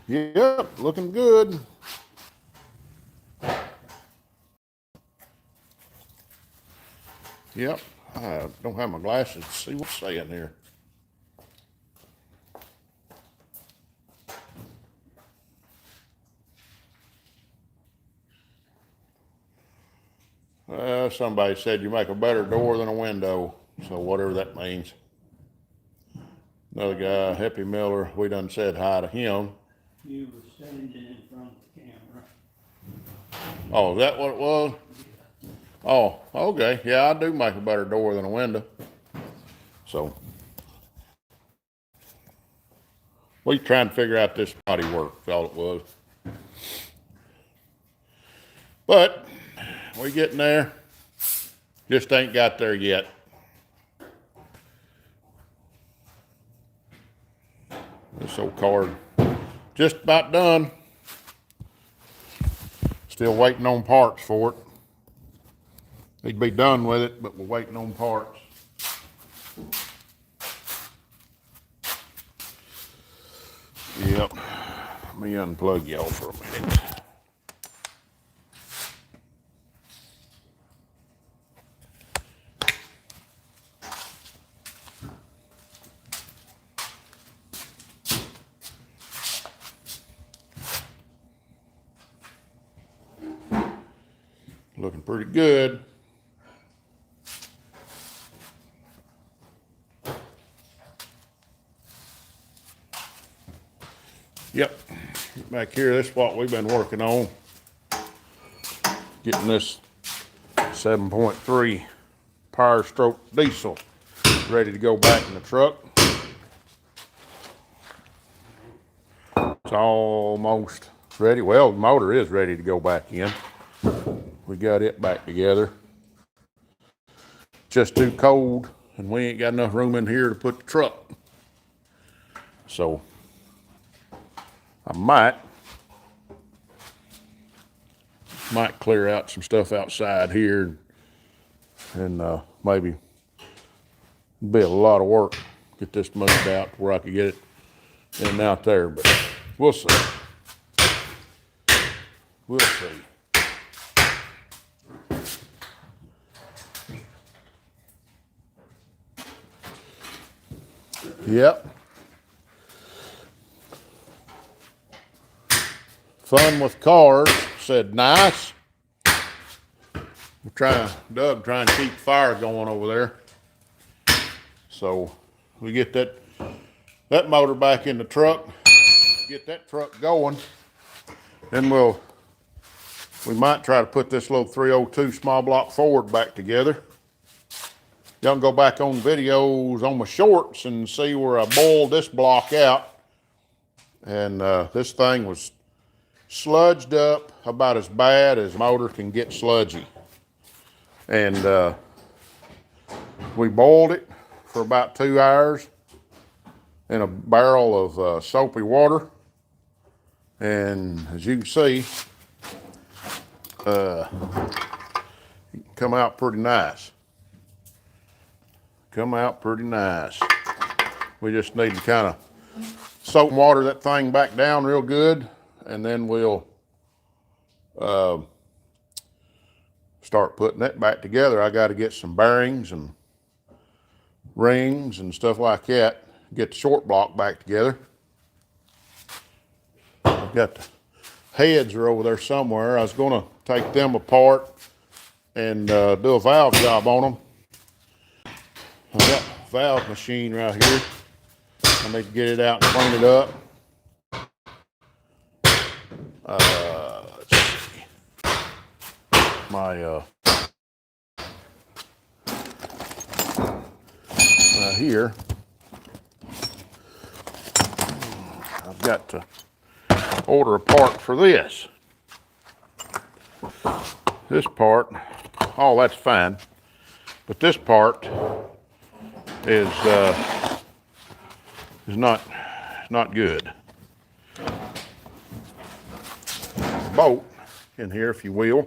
Yep, looking good. Yep, I don't have my glasses to see what's saying here. Somebody said you make a better door than a window, so whatever that means. Another guy, Happy Miller, we done said hi to him. You were standing in front of the camera. Oh, is that what it was? Oh, okay. Yeah, I do make a better door than a window. So, we trying to figure out this body work, that's all it was. But, we getting there. Just ain't got there yet. This old card, just about done. Still waiting on parts for it. He'd be done with it, but we're waiting on parts. Yep. Let me unplug y'all for a minute. Looking pretty good. Yep, back here, this is what we've been working on. Getting this 7.3 Power Stroke diesel ready to go back in the truck. It's almost ready. Well, the motor is ready to go back in. We got it back together. Just too cold, and we ain't got enough room in here to put the truck. So, I might clear out some stuff outside here, and maybe be a lot of work get this moved out where I could get it in and out there, but we'll see. We'll see. Yep. Fun with cars, said nice. Doug trying to keep fire going over there. So we get that motor back in the truck, get that truck going, then we might try to put this little 302 small block Ford back together. Y'all can go back on videos on my shorts and see where I boiled this block out. And this thing was sludged up about as bad as motor can get sludgy. And we boiled it for about 2 hours in a barrel of soapy water. And as you can see, it come out pretty nice. Come out pretty nice. We just need to kind of soap and water that thing back down real good, and then we'll start putting that back together. I got to get some bearings and rings and stuff like that, get the short block back together. I've got the heads are over there somewhere. I was going to take them apart and do a valve job on them. I've got a valve machine right here. I need to get it out and clean it up. Let's see. My right here, I've got to order a part for this. This part, oh, that's fine, but this part is not good. Bolt in here, if you will.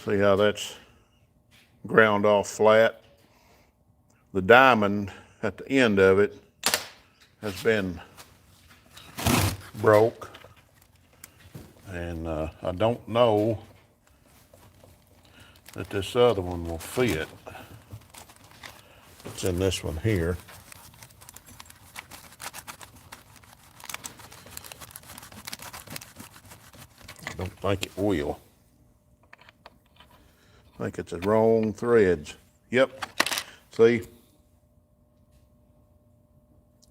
See how that's ground off flat? The diamond at the end of it has been broke. And I don't know that this other one will fit. It's in this one here. I don't think it will. I think it's the wrong threads. Yep, see?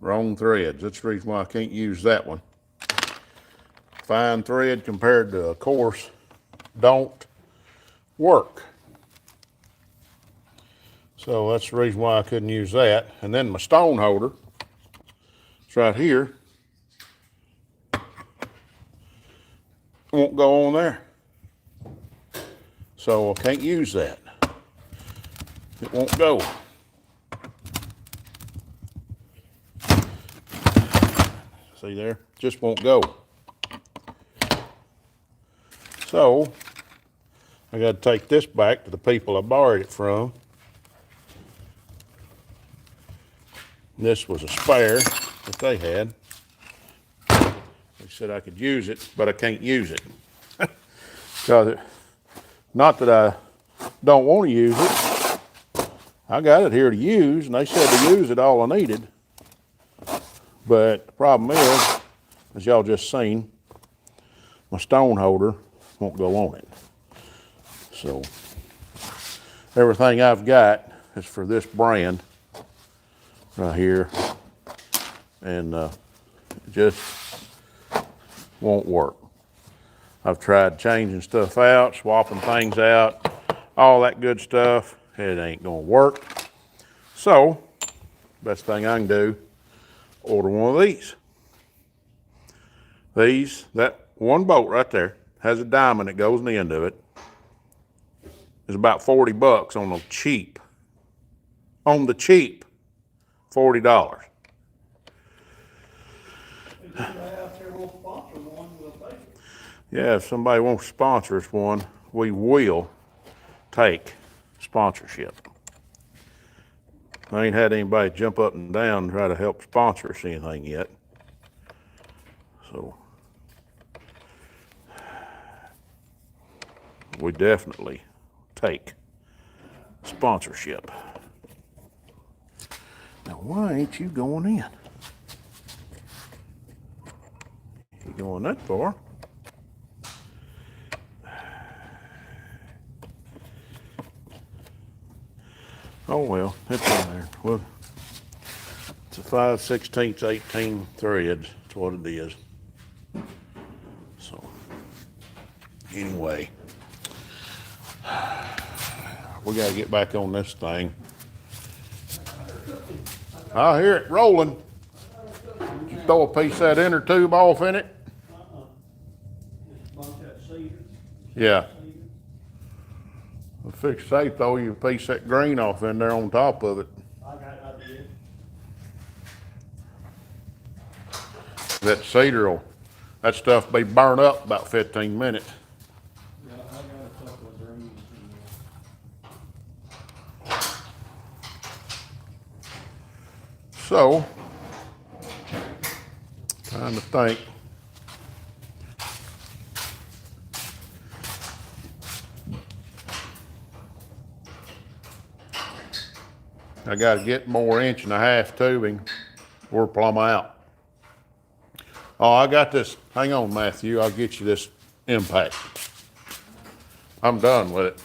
Wrong threads. That's the reason why I can't use that one. Fine thread compared to a coarse don't work. So that's the reason why I couldn't use that. And then my stone holder, it's right here, won't go on there. So I can't use that. It won't go. See there? Just won't go. So I got to take this back to the people I borrowed it from. This was a spare that they had. They said I could use it, but I can't use it. Because not that I don't want to use it. I got it here to use, and they said to use it all I needed. But the problem is, as y'all just seen, my stone holder won't go on it. So everything I've got is for this brand right here, and it just won't work. I've tried changing stuff out, swapping things out, all that good stuff. It ain't gonna work. So best thing I can do, order one of these. That one bolt right there has a diamond that goes in the end of it. It's about 40 bucks on the cheap. On the cheap, $40. Yeah, if somebody wants to sponsor us one, we will take sponsorship. I ain't had anybody jump up and down and try to help sponsor us anything yet. So we definitely take sponsorship. Now, why ain't you going in? You going that far? Oh well, it's in there. Well, it's a 5/16, 18 threads. That's what it is. So, anyway, we gotta get back on this thing. I hear it rolling. Did you throw a piece of that inner tube off in it? Just a bunch of that cedar. Yeah. I fixed to say throw you a piece of that green off in there on top of it. I did. That cedar that stuff be burned up about 15 minutes. Yeah, I got a couple of greens in there. So, trying to think. I got to get more 1.5-inch tubing. We're plumb out. Oh, I got this. Hang on, Matthew. I'll get you this impact. I'm done with it.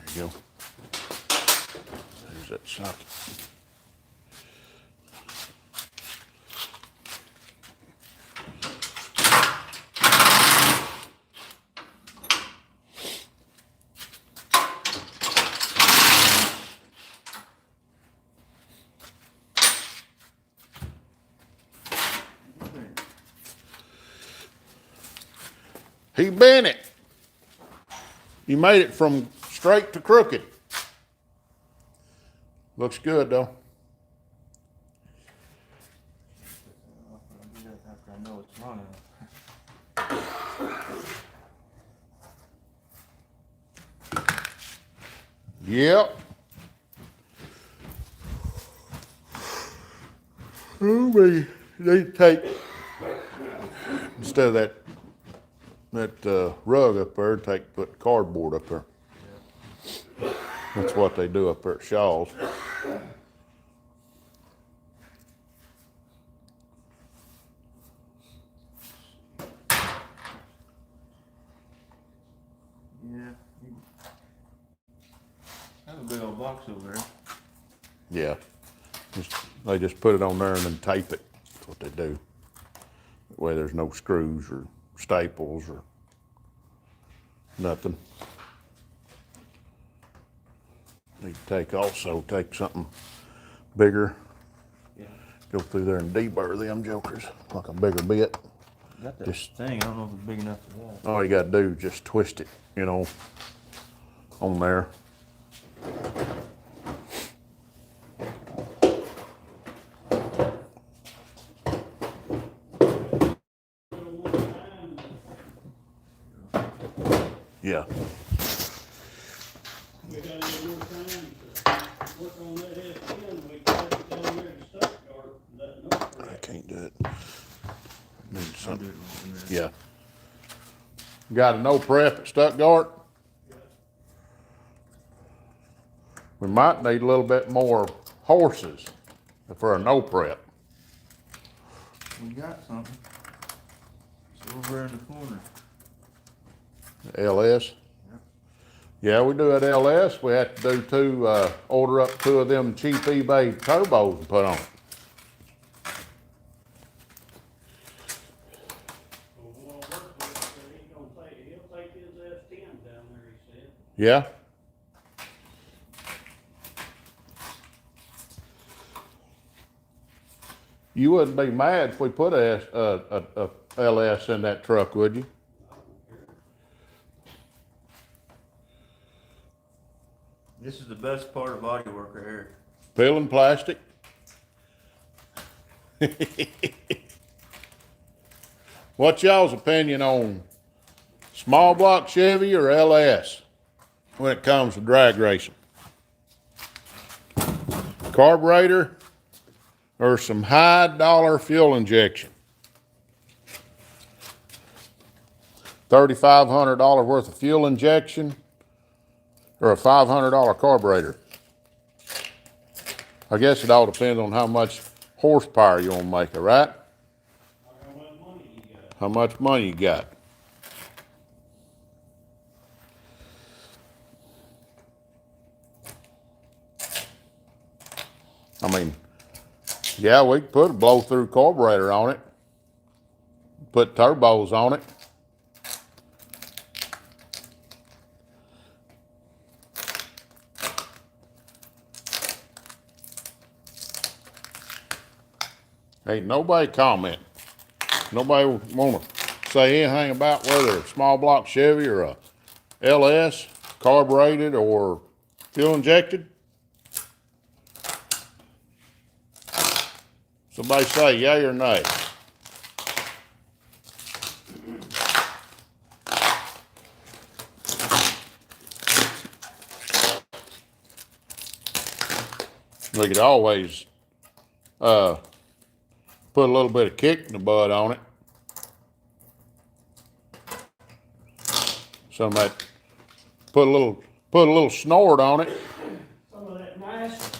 There you go. There's that socket. He bent it. You made it from straight to crooked. Looks good though. I'll do that after I know it's long enough. Yep. They take, instead of that rug up there, put cardboard up there. That's what they do up there at Shaw's. Yeah. I have a big old box over there. Yeah. They just put it on there and then tape it. That's what they do. That way there's no screws or staples or nothing. They take something bigger, Yeah. go through there and deburr them jokers like a bigger bit. Got that Just- thing. I don't know if it's big enough for that. All you gotta do is just twist it, on there. Yeah. We got any more time to work on that S10, we got it down there in Stuttgart, that no I correct. can't do it. Need I'll do something. it in a minute. Yeah. Got a no prep at Stuttgart? We might need a little bit more horses for a no prep. We got something. It's over in the corner. LS? Yep. Yeah, we do at LS. We have to do order up 2 of them cheap eBay turbos and put on. Well, we'll work with it, so he'll take his S10 down there, he said. Yeah? You wouldn't be mad if we put a LS in that truck, would you? This is the best part of body work right here. Peeling plastic? What's y'all's opinion on small block Chevy or LS when it comes to drag racing? Carburetor or some high dollar fuel injection? $3,500 worth of fuel injection or a $500 carburetor? I guess it all depends on how much horsepower you want to make it, right? How much money you got? How much money you got? I mean, yeah, we could put a blow-through carburetor on it, put turbos on it. Ain't nobody comment. Nobody wanna say anything about whether a small block Chevy or a LS, carbureted or fuel injected? Somebody say yay or nay. We could always put a little bit of kick in the bud on it. Some of that, put a little snort on it. Some of that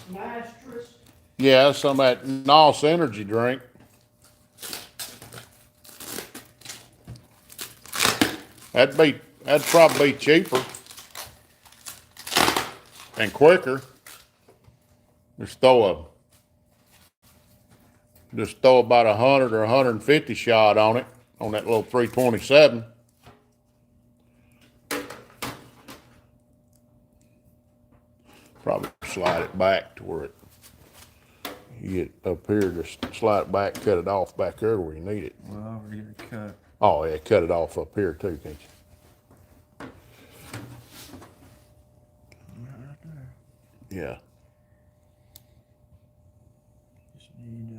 nitrous. Yeah, some of that NOS energy drink. That'd probably be cheaper and quicker. Just throw about 100 or 150 shot on it, on that little 327. Probably slide it back to where you get up here, just slide it back, cut it off back there where you need it. Well, I already got it cut. Oh yeah, cut it off up here too, can't you? Right there. Yeah. Need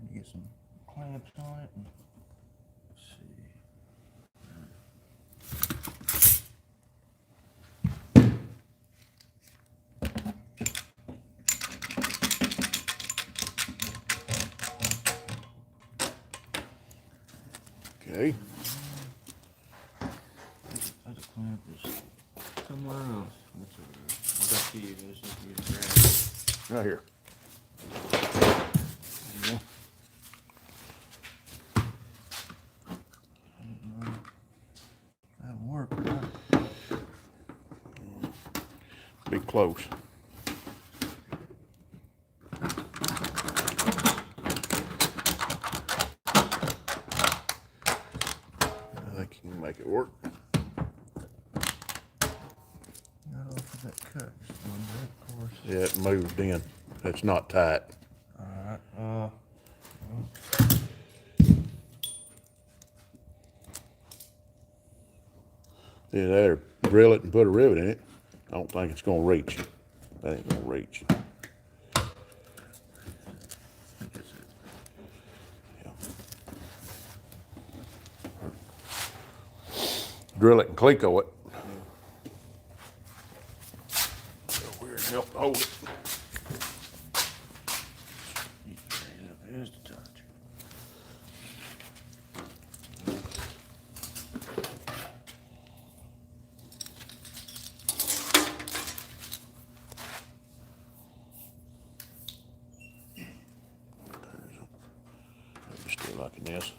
to get some clamps on it. And, let's see. Okay. Other clamp is somewhere else. That's got keys. I just need to grab it. Right here. That'll work, right? Be close. I think you can make it work. Not off of that cut. Just one bit, of course. Yeah, it moved in. It's not tight. Alright, Yeah, there, drill it and put a rivet in it. I don't think it's gonna reach. That ain't gonna reach. I think that's it. Drill it and cleco it. Go over here and help hold it. Here's the touch. Maybe still liking this.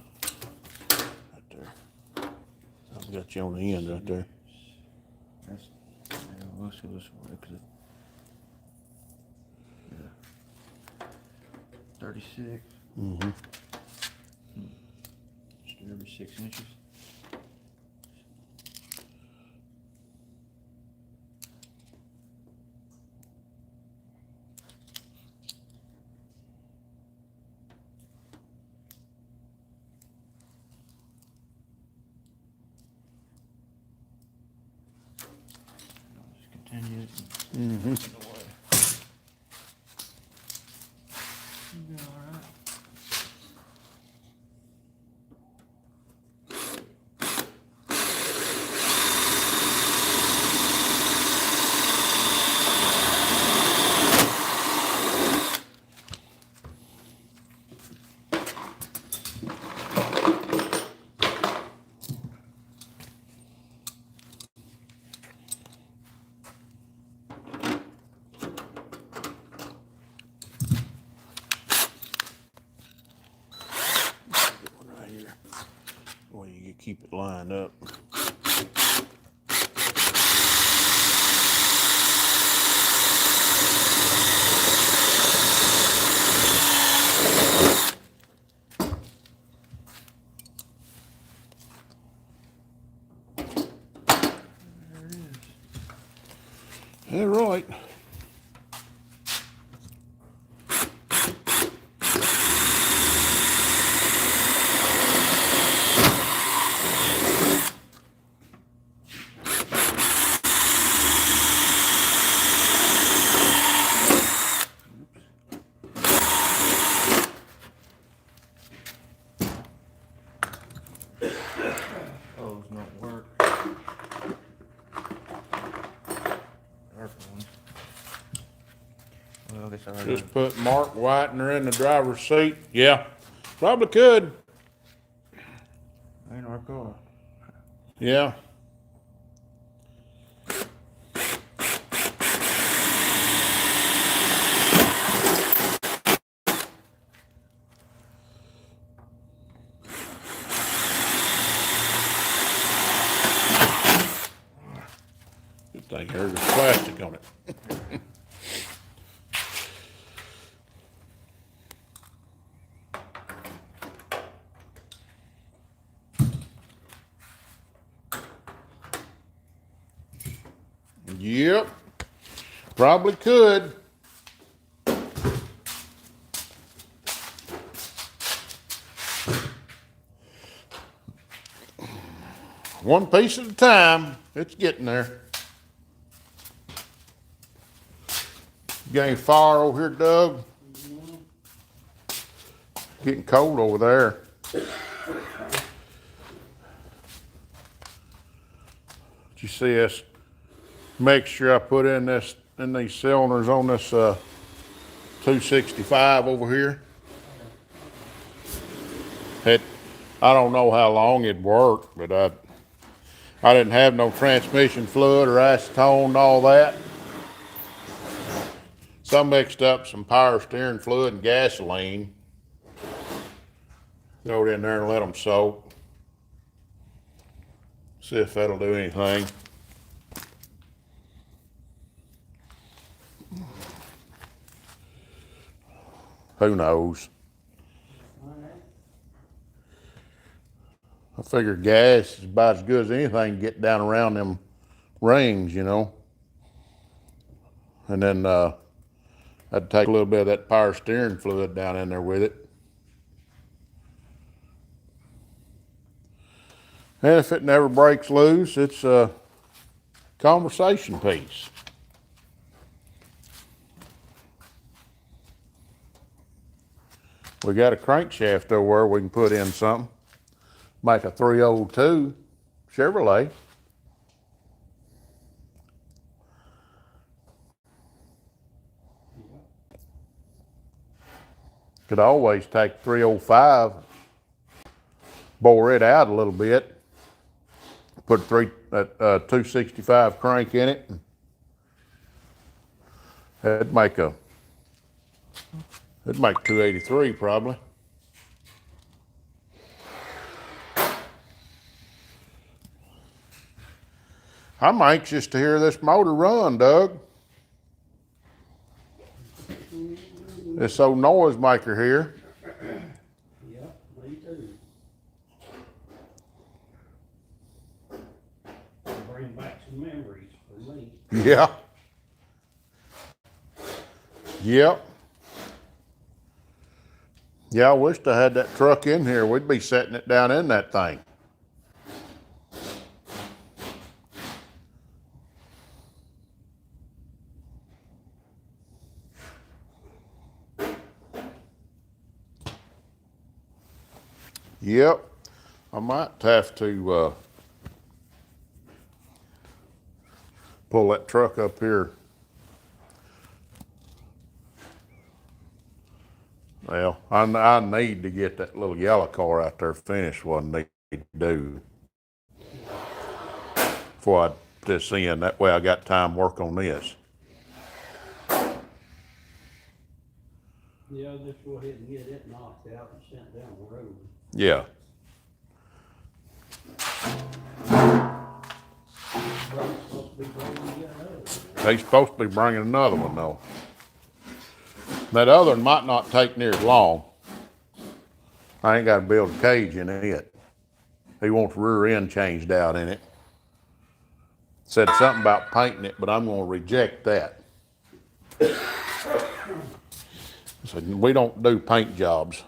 Right there. I've got you on the end right there. That's, yeah, we'll see this one, 'cause it, yeah. 36. Mm-hmm. Just do every 6 inches. Just continue it. Mm-hmm. You'll be all right. Right here. Well, you can keep it lined up. There it is. All right. Those don't work. Dark ones. Well, I guess I already. Just put Mark Whitener in the driver's seat. Yeah, probably could. Ain't our car. Yeah. Good thing there's plastic on it. Yep, probably could. One piece at a time, it's getting there. Got any fire over here, Doug? Getting cold over there. Did you see this mixture I put in these cylinders on this 265 over here? I don't know how long it'd work, but I didn't have no transmission fluid or acetone and all that. So I mixed up some power steering fluid and gasoline. Throw it in there and let them soak. See if that'll do anything. Who knows? I figure gas is about as good as anything to get down around them rings, you know. And then I'd take a little bit of that power steering fluid down in there with it. And if it never breaks loose, it's a conversation piece. We got a crankshaft over where we can put in something. Make a 302 Chevrolet. Could always take 305, bore it out a little bit, put a 265 crank in it. It'd make 283 probably. I'm anxious to hear this motor run, Doug. This old noisemaker here. Yeah, me too. Bring back some memories for me. Yeah. Yep. Yeah, I wished I had that truck in here. We'd be setting it down in that thing. Yep. I might have to pull that truck up here. Well, I need to get that little yellow car out there finished what I need to do before I put this in. That way I got time to work on this. Yeah, just go ahead and get it knocked out and sent down the road. Yeah. They're supposed to be bringing another one though. That other one might not take near as long. I ain't got to build a cage in it. He wants the rear end changed out in it. Said something about painting it, but I'm going to reject that. Said we don't do paint jobs.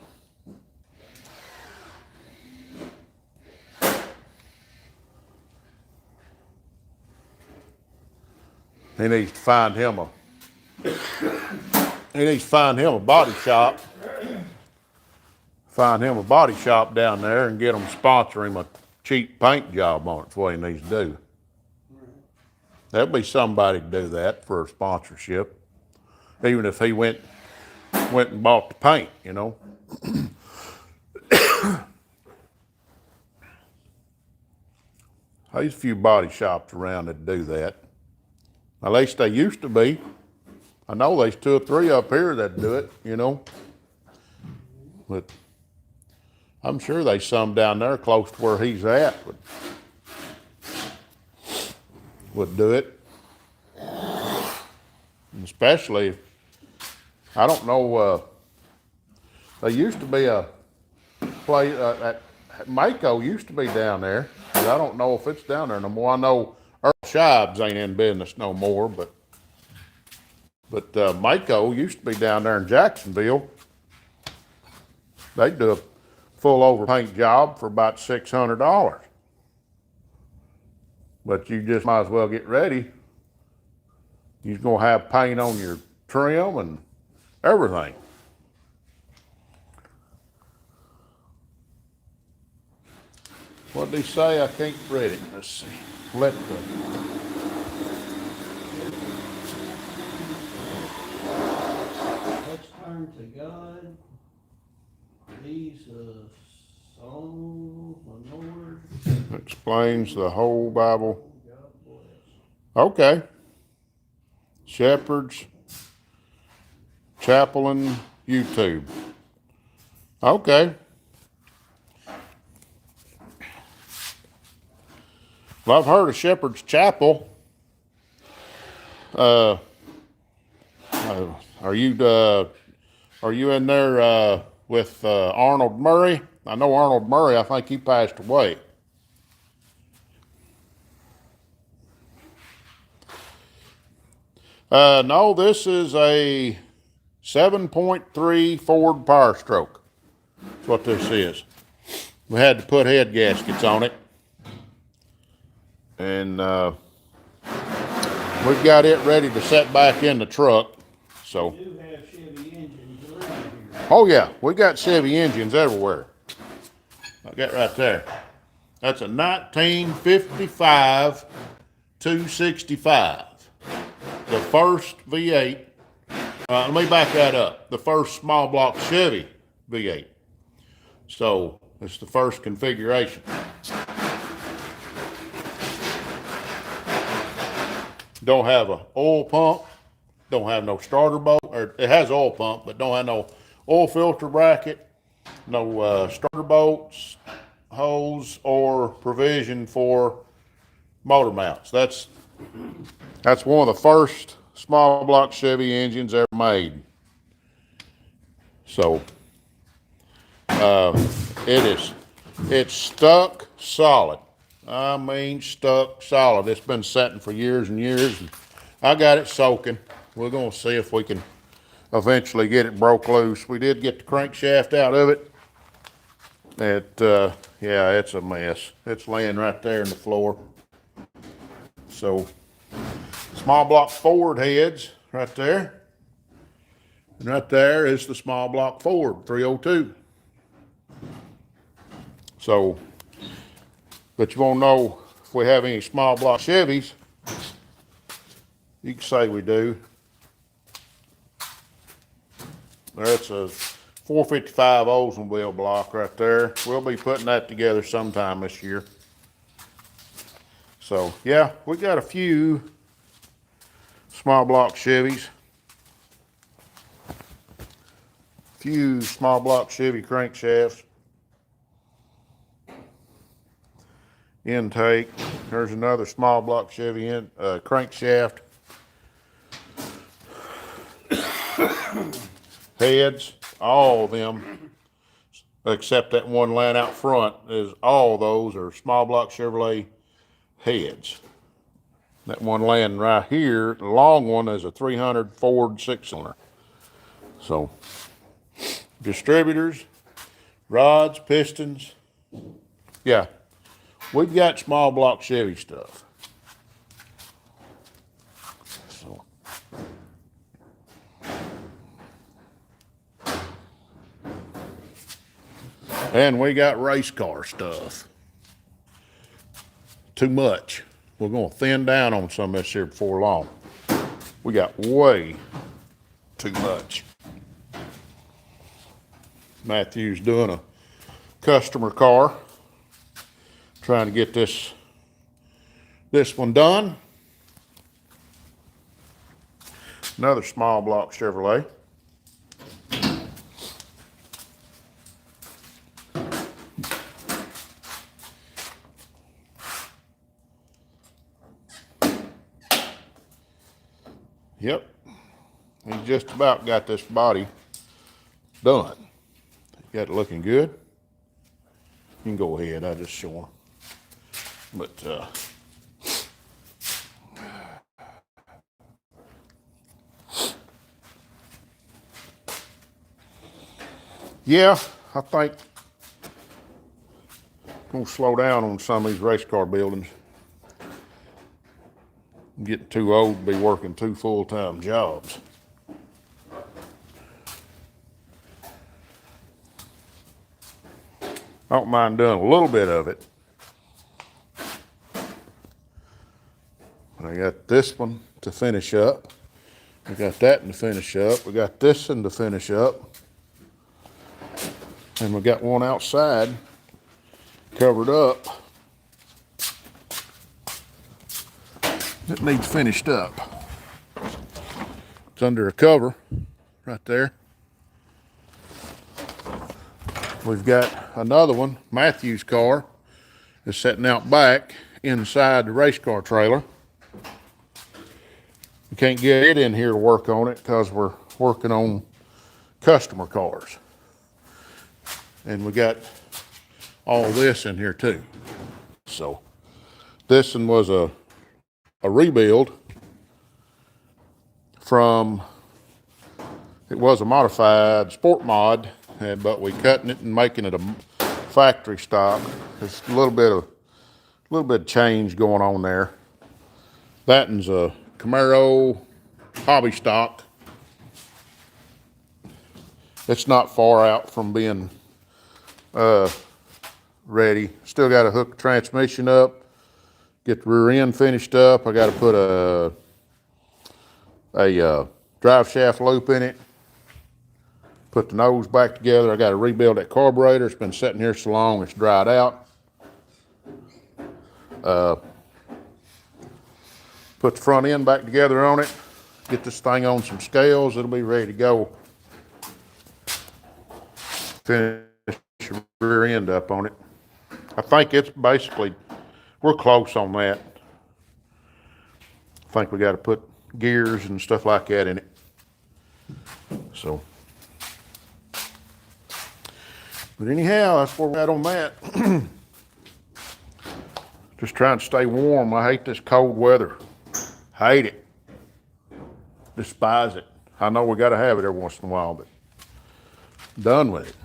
He needs to find him a body shop. Find him a body shop down there and get him to sponsor him a cheap paint job on it. That's what he needs to do. There'll be somebody to do that for a sponsorship. Even if he went and bought the paint, you know. There's a few body shops around that do that. At least they used to be. I know there's 2 or 3 up here that do it, you know. But I'm sure there's some down there close to where he's at would do it. And especially if, I don't know, there used to be a place, at Mako used to be down there, but I don't know if it's down there no more. I know Earl Shives ain't in business no more, but Mako used to be down there in Jacksonville. They do a full over paint job for about $600. But you just might as well get ready. You're gonna have paint on your trim and everything. What did he say? I can't read it. Let's see. Let the Let's turn to God. These, songs, the Lord. explains the whole Bible. God bless. Okay. Shepherds, Chapel, and YouTube. Okay. Well, I've heard of Shepherd's Chapel. Are you in there with Arnold Murray? I know Arnold Murray. I think he passed away. No, this is a 7.3 Ford Power Stroke. That's what this is. We had to put head gaskets on it. And we've got it ready to set back in the truck. So, We do have Chevy engines around here. oh yeah, we got Chevy engines everywhere. I got right there. That's a 1955 265. The first V8. Let me back that up. The first small block Chevy V8. So it's the first configuration. Don't have a oil pump. Don't have no starter bolt. Or it has oil pump, but don't have no oil filter bracket. No starter bolts, hose, or provision for motor mounts. That's one of the first small block Chevy engines ever made. So it's stuck solid. I mean stuck solid. It's been setting for years and years, and I got it soaking. We're gonna see if we can eventually get it broke loose. We did get the crankshaft out of it. Yeah, it's a mess. It's laying right there in the floor. So, small block Ford heads right there. And right there is the small block Ford 302. So, but you won't know if we have any small block Chevys. You can say we do. That's a 455 Oldsmobile block right there. We'll be putting that together sometime this year. So, yeah, we got a few small block Chevys. Few small block Chevy crankshafts. Intake. There's another small block Chevy crankshaft. Heads, all of them, except that one laying out front, all those are small block Chevrolet heads. That one laying right here, the long one, is a 300 Ford 6-cylinder. So, distributors, rods, pistons. Yeah, we've got small block Chevy stuff. So, and we got race car stuff. Too much. We're going to thin down on some of this here before long. We got way too much. Matthew's doing a customer car. Trying to get this one done. Another small block Chevrolet. Yep, he's just about got this body done. Got it looking good. You can go ahead, I just show him. But yeah, I think I'm gonna slow down on some of these race car buildings. I'm getting too old to be working 2 full-time jobs. I don't mind doing a little bit of it. I got this one to finish up. We got that one to finish up. We got this one to finish up. And we got one outside covered up that needs finished up. It's under a cover right there. We've got another one, Matthew's car, is sitting out back inside the race car trailer. We can't get it in here to work on it because we're working on customer cars. And we got all this in here too. So this one was a rebuild from, it was a modified sport mod, but we cutting it and making it a factory stock. There's a little bit of change going on there. That one's a Camaro hobby stock. It's not far out from being ready. Still got to hook the transmission up, get the rear end finished up. I got to put a drive shaft loop in it, put the nose back together. I got to rebuild that carburetor. It's been sitting here so long it's dried out. Put the front end back together on it, get this thing on some scales. It'll be ready to go. Finish the rear end up on it. I think it's basically, we're close on that. I think we got to put gears and stuff like that in it. So, but anyhow, that's where we're at on that. Just trying to stay warm. I hate this cold weather. Hate it. Despise it. I know we got to have it every once in a while, but done with it.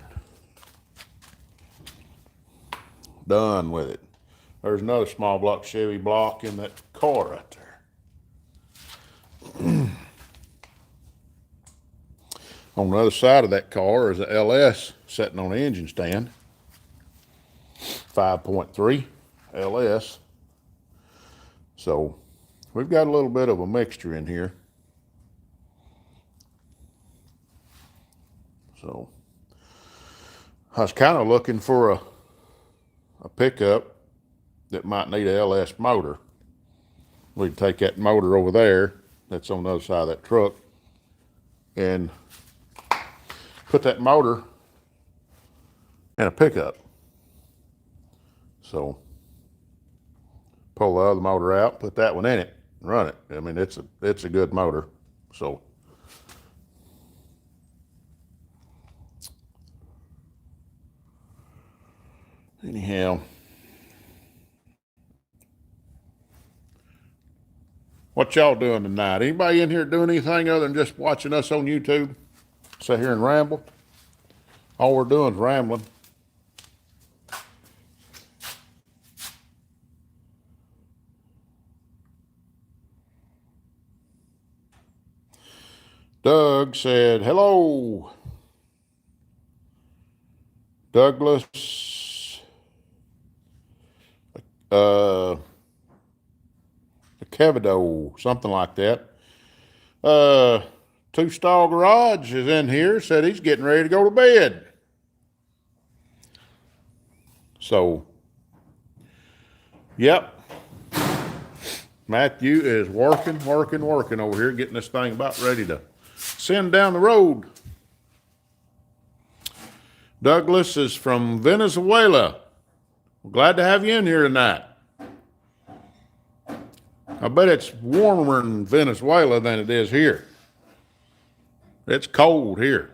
Done with it. There's another small block Chevy block in that car right there. On the other side of that car is a LS sitting on the engine stand. 5.3 LS. So we've got a little bit of a mixture in here. So I was kind of looking for a pickup that might need a LS motor. We'd take that motor over there, that's on the other side of that truck, and put that motor in a pickup. So pull the other motor out, put that one in it, and run it. I mean, it's a good motor. So anyhow, what y'all doing tonight? Anybody in here doing anything other than just watching us on YouTube? Sit here and ramble? All we're doing is rambling. Doug said, hello. Douglas, Kevido, something like that. Two Stall Garage is in here, said he's getting ready to go to bed. So, yep. Matthew is working over here, getting this thing about ready to send down the road. Douglas is from Venezuela. We're glad to have you in here tonight. I bet it's warmer in Venezuela than it is here. It's cold here.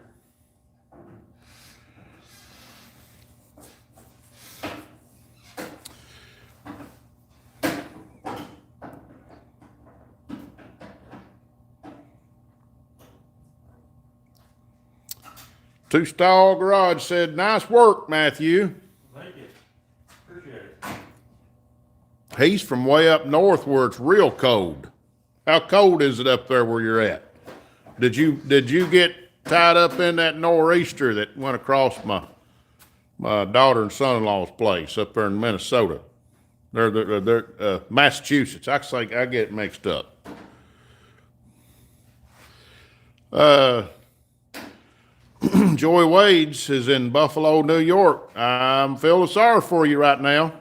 Two Stall Garage said, nice work, Matthew. Thank you. Appreciate it. He's from way up north where it's real cold. How cold is it up there where you're at? Did you get tied up in that nor'easter that went across my my daughter and son-in-law's place up there in Minnesota. They're Massachusetts. I get it mixed up. Joy Wade's is in Buffalo, New York. I'm feeling sorry for you right now.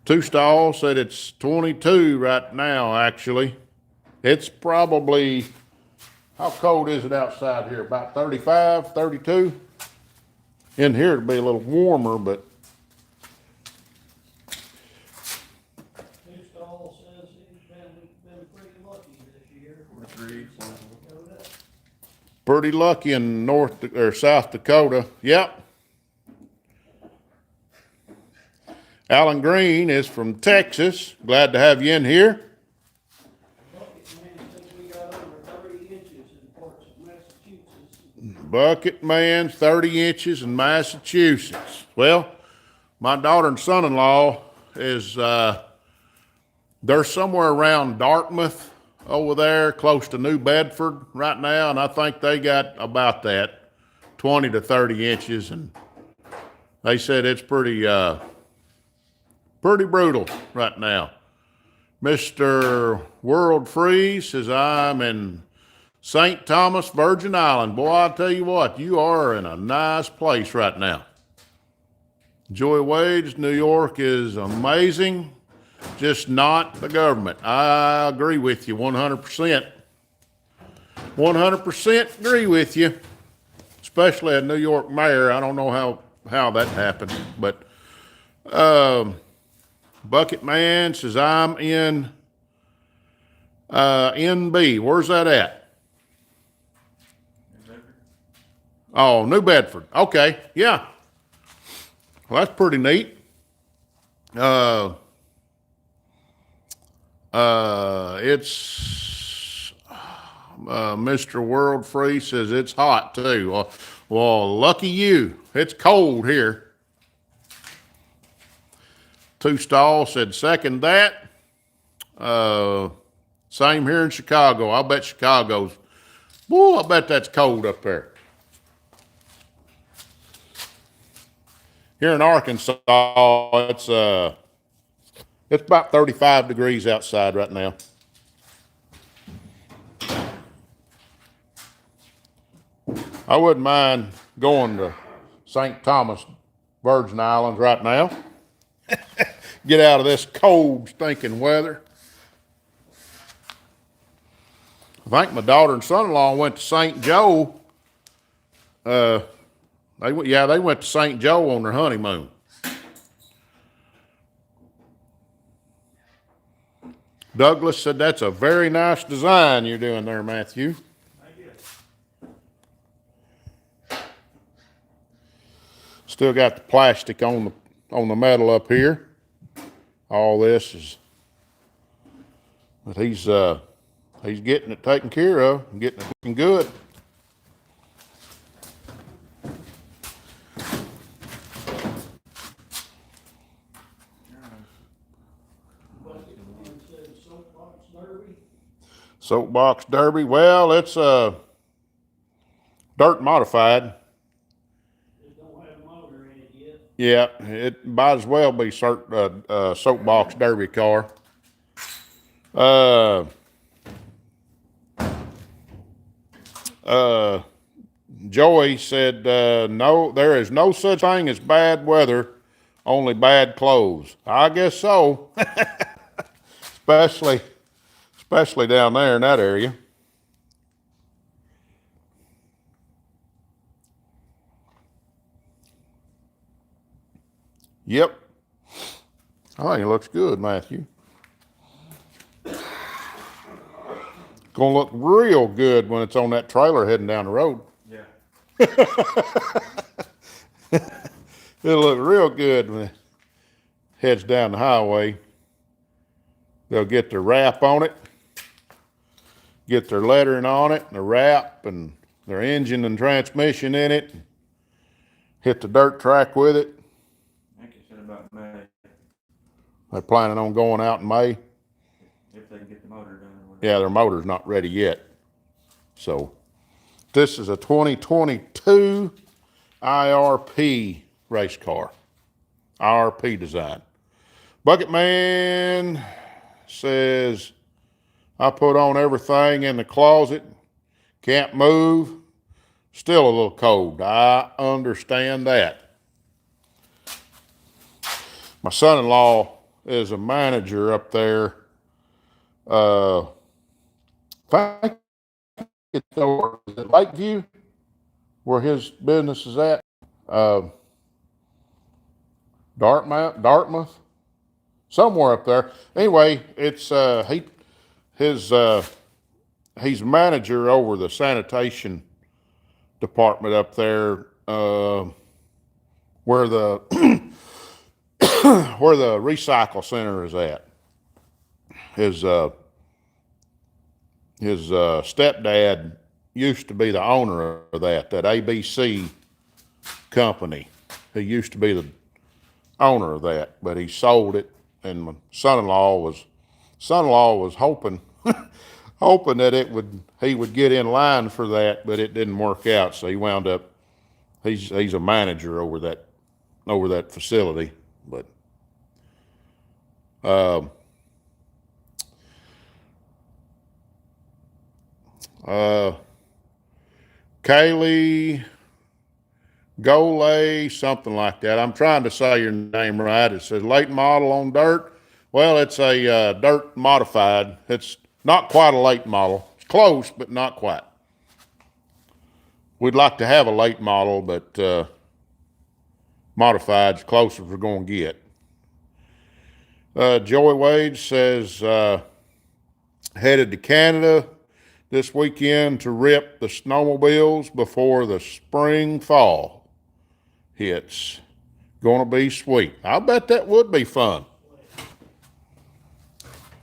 Two Stall said it's 22 right now, actually. It's probably, how cold is it outside here? About 35, 32? In here it'll be a little warmer, but Two Stall says he's been pretty lucky this year. 3, 4. pretty lucky in North or South Dakota. Yep. Alan Green is from Texas. Glad to have you in here. Bucket man says we got over 30 inches in parts of Massachusetts. Bucket Man's 30 inches in Massachusetts. Well, my daughter and son-in-law is, they're somewhere around Dartmouth over there, close to New Bedford right now, and I think they got about that, 20 to 30 inches, and they said it's pretty brutal right now. Mr. World Freeze says, I'm in St. Thomas, Virgin Island. Boy, I'll tell you what, you are in a nice place right now. Joy Wade's New York is amazing, just not the government. I agree with you 100%. 100% agree with you, especially a New York mayor. I don't know how that happened, but Bucket Man says, I'm in NB. Where's that at? Oh, New Bedford. Okay, yeah. Well, that's pretty neat. It's Mr. World Free says it's hot too. Well, lucky you. It's cold here. Two Stall said second that. Same here in Chicago. I bet Chicago's, woo, I bet that's cold up there. Here in Arkansas, it's about 35 degrees outside right now. I wouldn't mind going to St. Thomas, Virgin Islands right now. Get out of this cold, stinking weather. I think my daughter and son-in-law went to St. Joe. They went to St. Joe on their honeymoon. Douglas said, that's a very nice design you're doing there, Matthew. Still got the plastic on the metal up here. All this is, but he's getting it taken care of and getting it looking good. Soapbox Derby. Well, it's dirt modified. It don't have a motor in it yet. Yeah, it might as well be Soapbox Derby car. Joey said, no, there is no such thing as bad weather, only bad clothes. I guess so. Especially down there in that area. Yep. I think it looks good, Matthew. Gonna look real good when it's on that trailer heading down the road. Yeah. It'll look real good when it heads down the highway. They'll get their wrap on it, get their lettering on it, and the wrap, and their engine and transmission in it. Hit the dirt track with it. I think it said about May, They're planning on going out in May. if they can get the motor done or whatever. Yeah, their motor's not ready yet. So this is a 2022 IRP race car. IRP design. Bucket Man says, I put on everything in the closet. Can't move. Still a little cold. I understand that. My son-in-law is a manager up there. I think it's over. Is it Lakeview, where his business is at? Dartmouth, somewhere up there. Anyway, it's he's manager over the sanitation department up there, where the where the recycle center is at. His stepdad used to be the owner of that ABC company. He used to be the owner of that, but he sold it, and my son-in-law was hoping hoping that he would get in line for that, but it didn't work out. So he wound up he's a manager over that facility. But Kaylee Golay, something like that. I'm trying to say your name right. It says late model on dirt. Well, it's a dirt modified. It's not quite a late model. It's close, but not quite. We'd like to have a late model, but modified's close as we're going to get. Joey Wade says headed to Canada this weekend to rip the snowmobiles before the fall hits. Gonna be sweet. I bet that would be fun.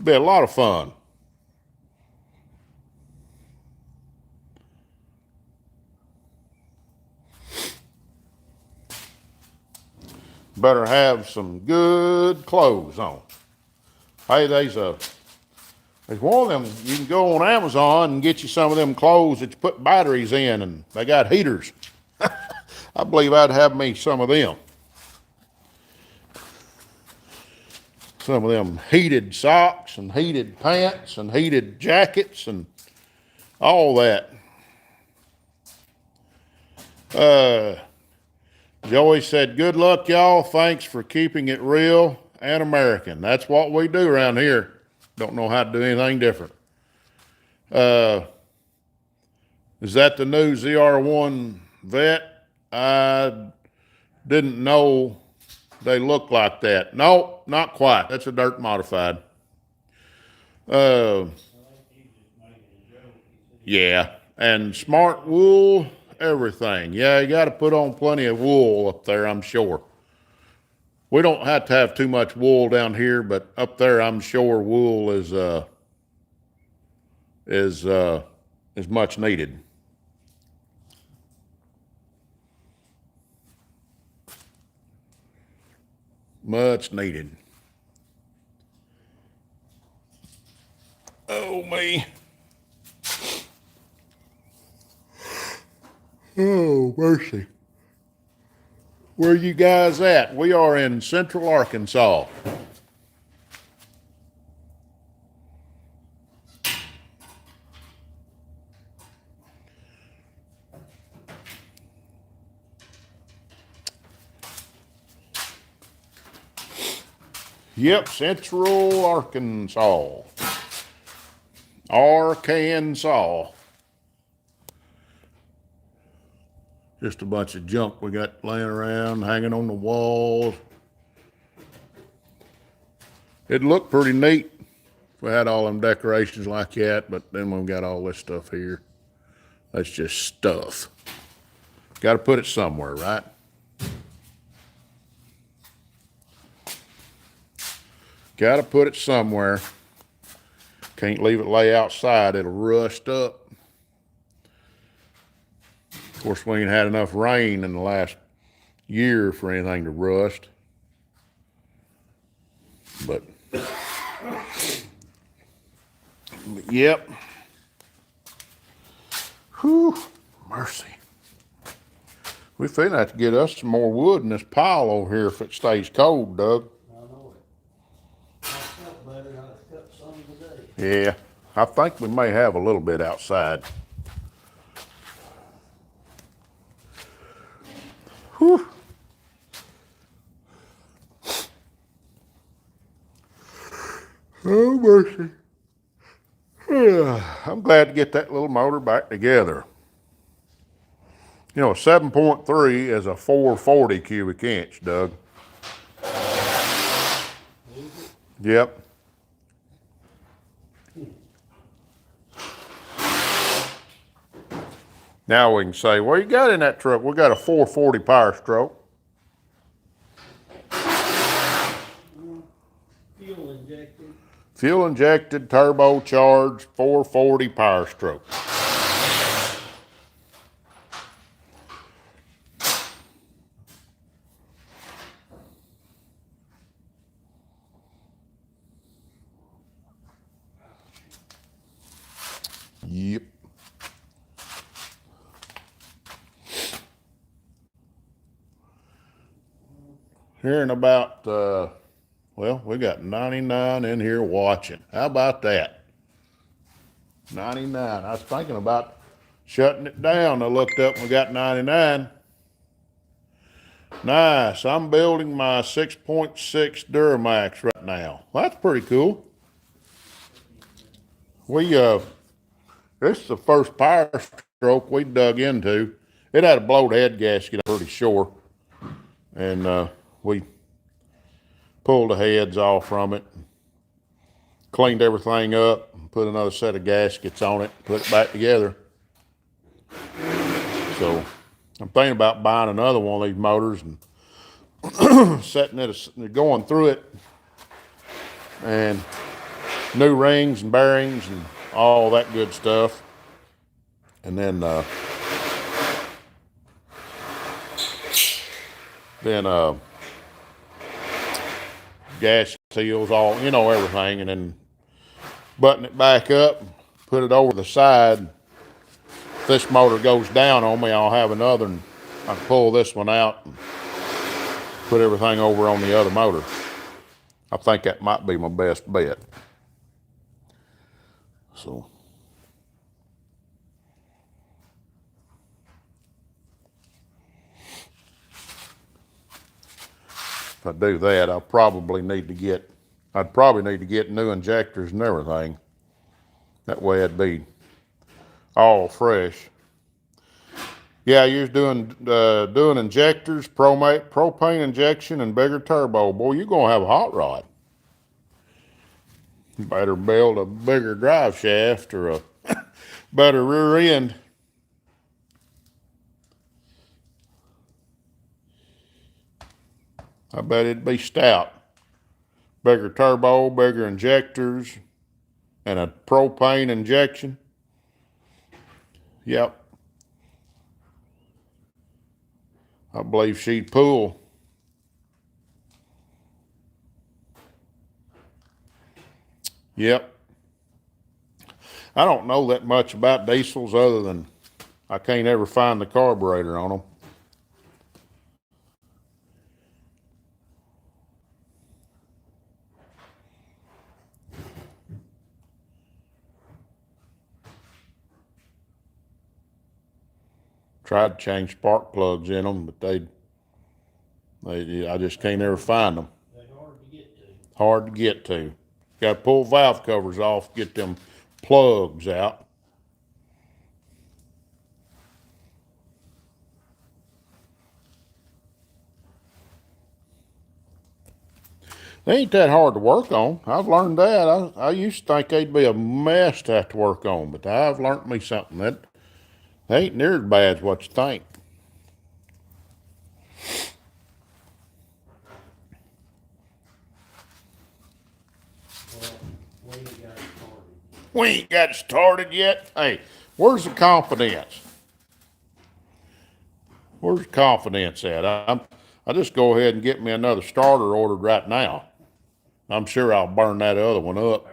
Be a lot of fun. Better have some good clothes on. Hey, there's one of them, you can go on Amazon and get you some of them clothes that you put batteries in, and they got heaters. I believe I'd have me some of them. Some of them heated socks and heated pants and heated jackets and all that. Joey said, good luck, y'all. Thanks for keeping it real and American. That's what we do around here. Don't know how to do anything different. Is that the new ZR1 Vet? I didn't know they look like that. No, not quite. That's a dirt modified. Yeah, and smart wool, everything. Yeah, you got to put on plenty of wool up there, I'm sure. We don't have to have too much wool down here, but up there, I'm sure wool is much needed. Much needed. Oh, me. Oh, mercy. Where you guys at? We are in Central Arkansas. Yep, Central Arkansas. Arkansas. Just a bunch of junk we got laying around, hanging on the walls. It'd look pretty neat if we had all them decorations like that, but then we've got all this stuff here. That's just stuff. Got to put it somewhere, right? Got to put it somewhere. Can't leave it lay outside. It'll rust up. Of course, we ain't had enough rain in the last year for anything to rust. But yep. Whew, mercy. We finna have to get us some more wood in this pile over here if it stays cold, Doug. I know it. I felt better, I cut some today. Yeah, I think we may have a little bit outside. Whew. Oh, mercy. I'm glad to get that little motor back together. You know, a 7.3 is a 440 cubic inch, Doug. Yep. Now we can say, well, you got in that truck? We got a 440 power stroke. Fuel injected. Fuel injected, turbocharged, 440 power stroke. Yep. Here in about, well, we got 99 in here watching. How about that? 99. I was thinking about shutting it down. I looked up and we got 99. Nice. I'm building my 6.6 Duramax right now. Well, that's pretty cool. This is the first power stroke we dug into. It had a blowed head gasket, I'm pretty sure. And we pulled the heads off from it, cleaned everything up, put another set of gaskets on it, put it back together. So I'm thinking about buying another one of these motors and setting it, going through it, and new rings and bearings and all that good stuff. And then gas seals, all, you know, everything, and then button it back up, put it over the side. If this motor goes down on me, I'll have another, and I can pull this one out and put everything over on the other motor. I think that might be my best bet. So if I do that, I'd probably need to get new injectors and everything. That way it'd be all fresh. Yeah, you're doing injectors, propane injection, and bigger turbo. Boy, you're gonna have a hot rod. You better build a bigger drive shaft or a better rear end. I bet it'd be stout. Bigger turbo, bigger injectors, and a propane injection. Yep. I believe she'd pull. Yep. I don't know that much about diesels other than I can't ever find the carburetor on them. Tried to change spark plugs in them, but I just can't ever find them. They're hard to get to. Hard to get to. Got to pull valve covers off, get them plugs out. They ain't that hard to work on. I've learned that. I used to think they'd be a mess to have to work on, but I've learned me something that they ain't near as bad as what you think. Well, we ain't got it started. We ain't got it started yet. Hey, where's the confidence? Where's the confidence at? I just go ahead and get me another starter ordered right now. I'm sure I'll burn that other one up,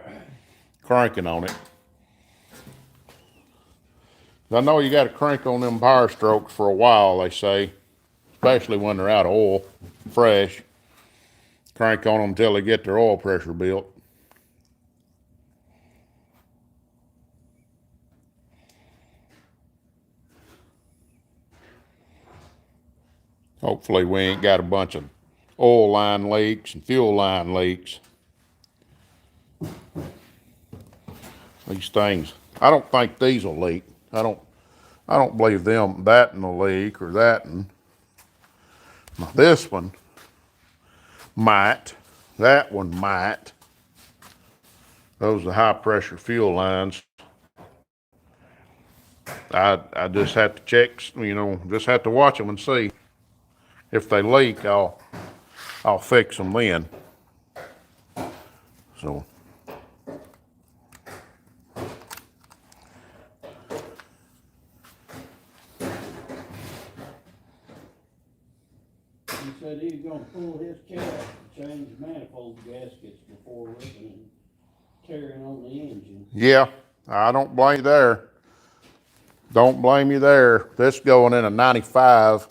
cranking on it. I know you got to crank on them power strokes for a while, they say. especially when they're out of oil, fresh. Crank on them until they get their oil pressure built. Hopefully we ain't got a bunch of oil line leaks and fuel line leaks. These things, I don't think these will leak. I don't believe that will leak or that one. Now this one might. That one might. Those are high pressure fuel lines. I just have to check, just have to watch them and see. If they leak, I'll fix them then. So. He said he was gonna pull his cap and change manifold gaskets before ripping and tearing on the engine. Yeah, I don't blame you there. Don't blame you there. This going in a 95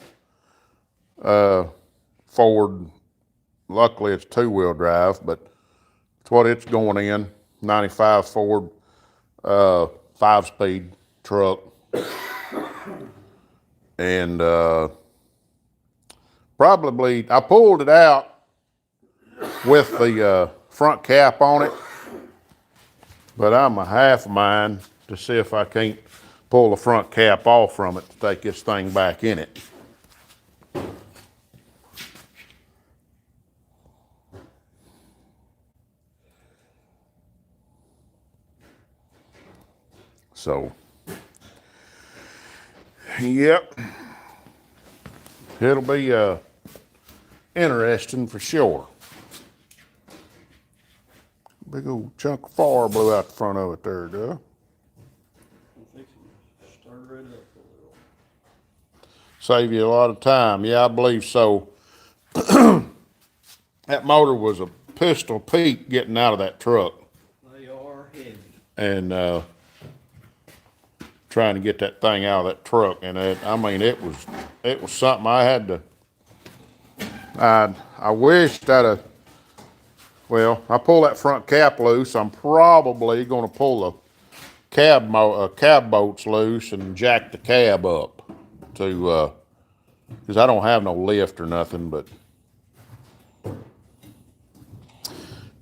Ford. Luckily it's 2-wheel drive, but it's what it's going in. 95 Ford 5-speed truck. And probably, I pulled it out with the front cap on it, but I'm a half mind to see if I can't pull the front cap off from it to take this thing back in it. So, yep, it'll be interesting for sure. Big old chunk of fire blew out the front of it there, duh. I'm fixing to stir it up a little. Save you a lot of time. Yeah, I believe so. That motor was a pistol peak getting out of that truck. They are heavy. And trying to get that thing out of that truck. And it was something I had to, I wished I pulled that front cap loose. I'm probably going to pull the cab bolts loose and jack the cab up to, because I don't have no lift or nothing, but.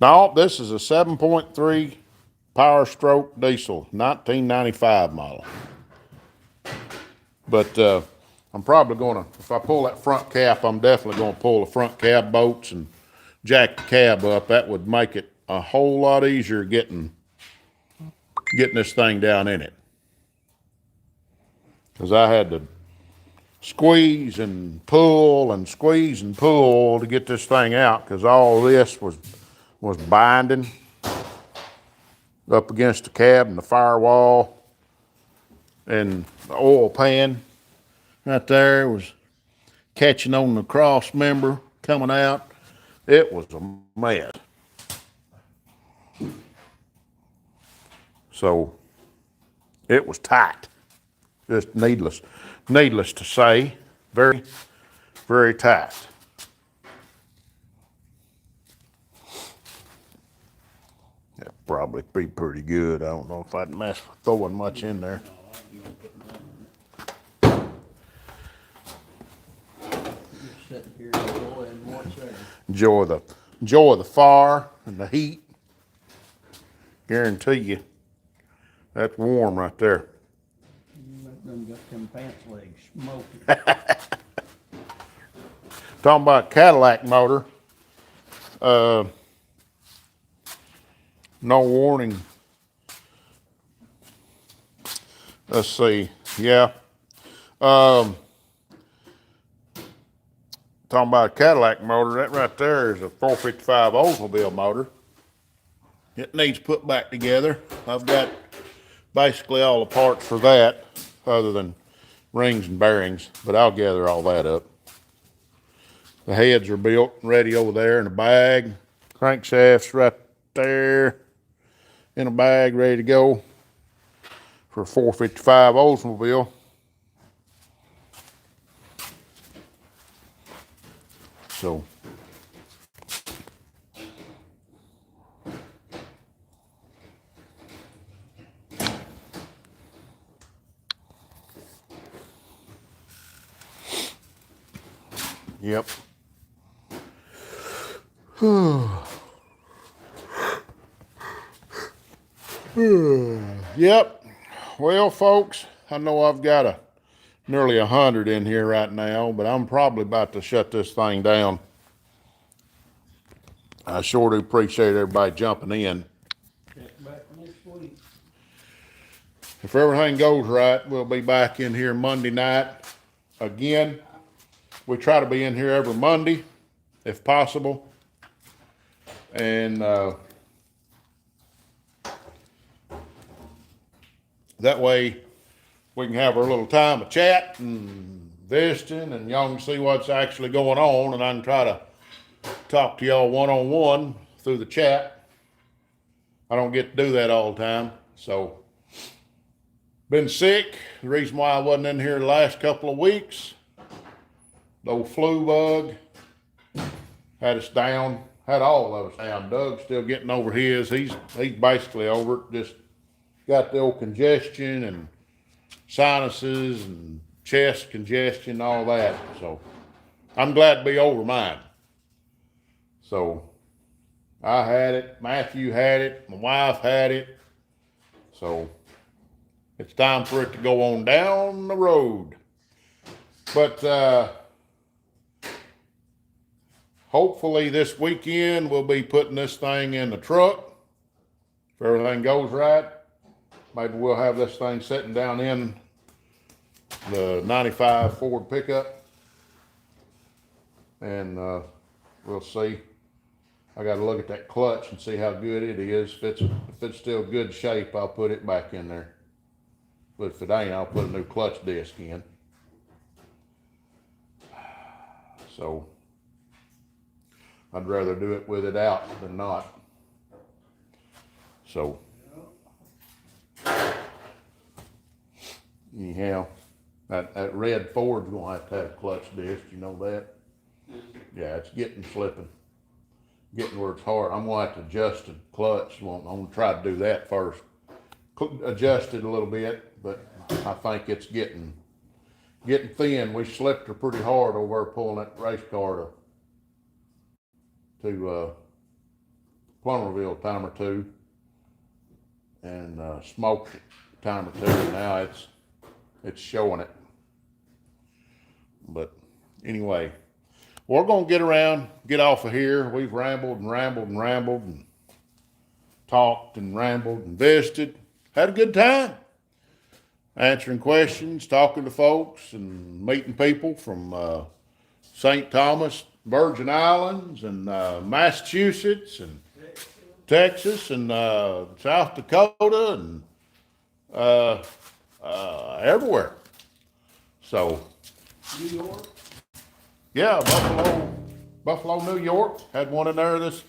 No, this is a 7.3 Power Stroke diesel, 1995 model. But I'm probably going to, if I pull that front cap, I'm definitely going to pull the front cab bolts and jack the cab up. That would make it a whole lot easier getting this thing down in it. Because I had to squeeze and pull and squeeze and pull to get this thing out, because all this was binding up against the cab and the firewall, and the oil pan right there was catching on the cross member coming out. It was a mess. So it was tight, just needless to say, very, very tight. That'd probably be pretty good. I don't know if I'd mess with throwing much in there. Sitting here enjoying what's there. Enjoy the fire and the heat. Guarantee you, that's warm right there. Let them got them pants legs smoking. Talking about Cadillac motor. No warning. Let's see. Yeah. Talking about a Cadillac motor, that right there is a 455 Oldsmobile motor. It needs put back together. I've got basically all the parts for that, other than rings and bearings, but I'll gather all that up. The heads are built and ready over there in a bag. Crankshaft's right there in a bag, ready to go for a 455 Oldsmobile. So. Yep. Yep. Well, folks, I know I've got nearly 100 in here right now, but I'm probably about to shut this thing down. I sure do appreciate everybody jumping in. Check back next week. If everything goes right, we'll be back in here Monday night again. We try to be in here every Monday, if possible. And that way we can have our little time of chat and visiting, and y'all can see what's actually going on, and I can try to talk to y'all one-on-one through the chat. I don't get to do that all the time, so been sick. The reason why I wasn't in here the last couple of weeks, the old flu bug had us down, had all of us down. Doug's still getting over his. He's basically over it. Just got the old congestion and sinuses and chest congestion and all that. So I'm glad to be over mine. So I had it, Matthew had it, my wife had it. So it's time for it to go on down the road. But hopefully this weekend we'll be putting this thing in the truck. If everything goes right, maybe we'll have this thing sitting down in the 95 Ford pickup. And we'll see. I got to look at that clutch and see how good it is. If it's still good shape, I'll put it back in there. But if it ain't, I'll put a new clutch disc in. So I'd rather do it with it out than not. So anyhow, that red Ford's gonna have to have a clutch disc. You know that? Yeah, it's getting slipping. Getting where it's hard. I'm gonna have to adjust the clutch. I'm gonna try to do that first. Adjust it a little bit, but I think it's getting thin. We slipped her pretty hard over there pulling that race car to Plummerville time or two, and smoked it time or two. And now it's showing it. But anyway. We're going to get off of here. We've rambled and talked and rambled and visited. Had a good time. Answering questions, talking to folks, and meeting people from St. Thomas, Virgin Islands, and Massachusetts, and Texas, and South Dakota, and everywhere. So, New York. Yeah, Buffalo, New York. Had one in there this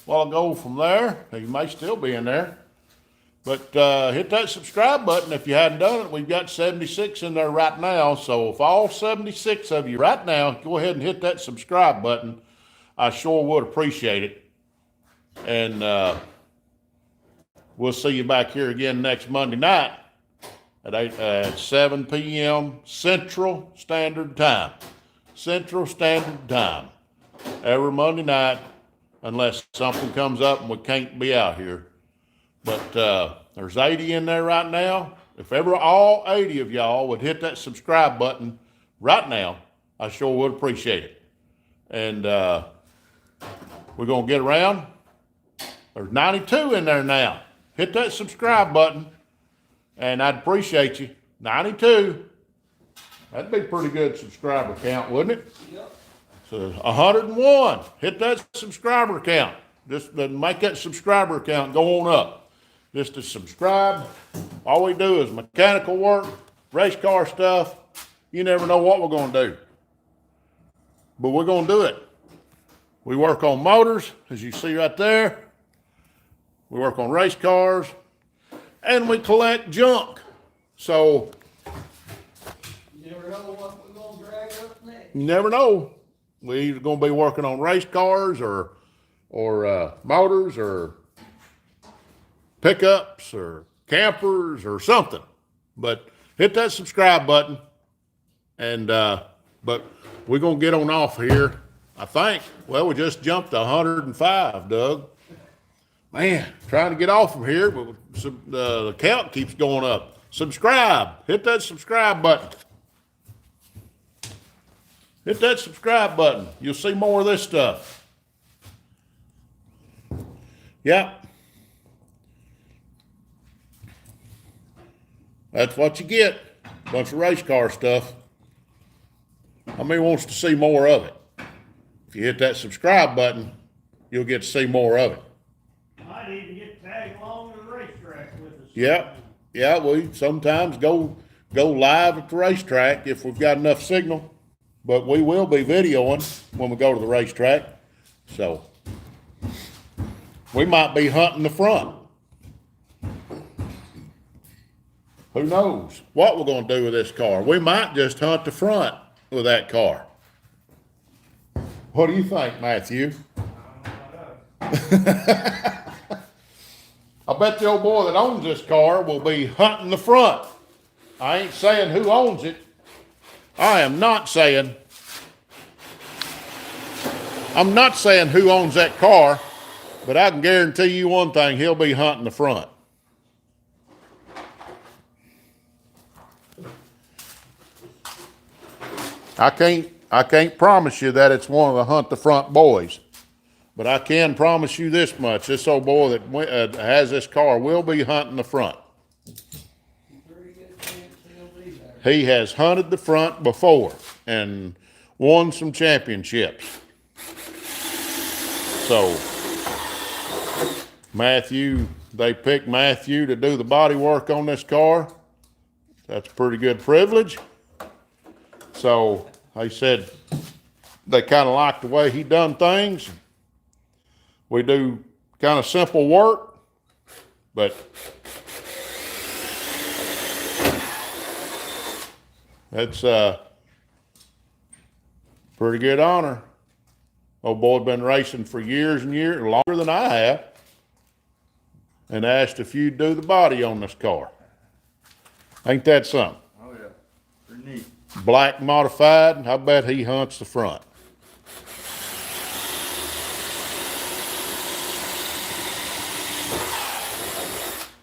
while ago from there. He may still be in there. But hit that subscribe button if you hadn't done it. We've got 76 in there right now. So if all 76 of you right now, go ahead and hit that subscribe button. I sure would appreciate it. And we'll see you back here again next Monday night at 7 p.m. Central Standard Time. Central Standard Time. Every Monday night, unless something comes up and we can't be out here. But there's 80 in there right now. If ever all 80 of y'all would hit that subscribe button right now, I sure would appreciate it. And we're going to get around. There's 92 in there now. Hit that subscribe button, and I'd appreciate you. 92. That'd be a pretty good subscriber count, wouldn't it? Yep. So 101. Hit that subscriber count. Just to make that subscriber count go on up. Just to subscribe. All we do is mechanical work, race car stuff. You never know what we're going to do. But we're going to do it. We work on motors, as you see right there. We work on race cars. And we collect junk. So You never know what we're gonna drag up next. you never know. We either gonna be working on race cars or motors or pickups or campers or something. But hit that subscribe button. And but we're gonna get on off here. I think. Well, we just jumped to 105, Doug. Man, trying to get off from here, but the count keeps going up. Subscribe. Hit that subscribe button. Hit that subscribe button. You'll see more of this stuff. Yep. That's what you get. Bunch of race car stuff. How many wants to see more of it? If you hit that subscribe button, you'll get to see more of it. Might even get tagged along to the racetrack with us. Yep. Yeah, we sometimes go live at the racetrack if we've got enough signal. But we will be videoing when we go to the racetrack. So we might be hunting the front. Who knows what we're going to do with this car? We might just hunt the front with that car. What do you think, Matthew? I bet the old boy that owns this car will be hunting the front. I ain't saying who owns it. I'm not saying who owns that car, but I can guarantee you one thing, he'll be hunting the front. I can't promise you that it's one of the hunt the front boys, but I can promise you this much: this old boy that has this car will be hunting the front. Pretty good chance he'll be there. He has hunted the front before and won some championships. So Matthew, they picked Matthew to do the body work on this car. That's a pretty good privilege. So they said they kind of like the way he done things. We do kind of simple work, but that's pretty good honor. Old boy been racing for years and years, longer than I have, and asked if you'd do the body on this car. Ain't that something? Oh yeah, pretty neat. Black modified, I bet he hunts the front.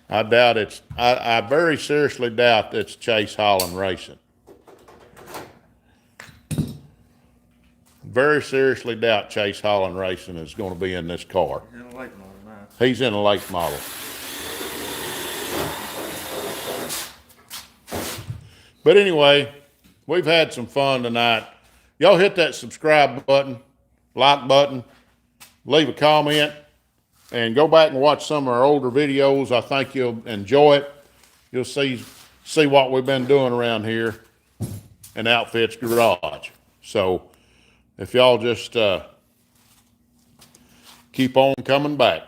I doubt I very seriously doubt it's Chase Holland Racing. Very seriously doubt Chase Holland Racing is going to be in this car. He's in a late model now. He's in a late model. But anyway, we've had some fun tonight. Y'all hit that subscribe button, like button, leave a comment, and go back and watch some of our older videos. I think you'll enjoy it. You'll see what we've been doing around here in Outfits Garage. So if y'all just keep on coming back.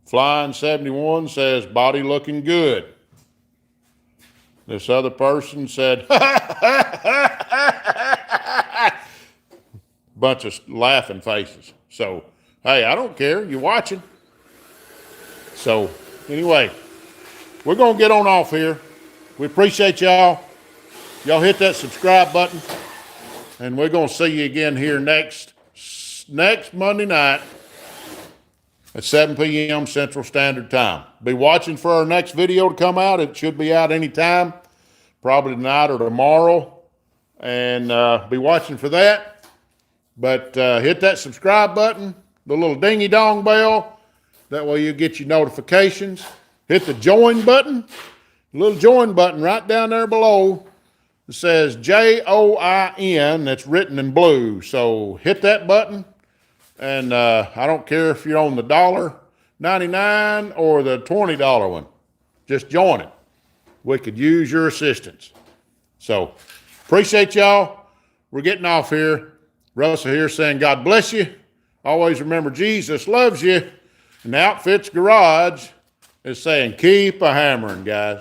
Flying 71 says, body looking good. This other person said, bunch of laughing faces. So, hey, I don't care. You're watching. So, anyway, we're going to get on off here. We appreciate y'all. Y'all hit that subscribe button. And we're going to see you again here next Monday night at 7 p.m. Central Standard Time. Be watching for our next video to come out. It should be out anytime, probably tonight or tomorrow. And be watching for that. But hit that subscribe button, the little dingy-dong bell. That way you get your notifications. Hit the join button, the little join button right down there below. It says JOIN, that's written in blue. So hit that button. And I don't care if you're on the $1.99 or the $20 one. Just join it. We could use your assistance. So appreciate y'all. We're getting off here. Russell here saying God bless you. Always remember Jesus loves you. And the Outfits Garage is saying keep a hammering, guys.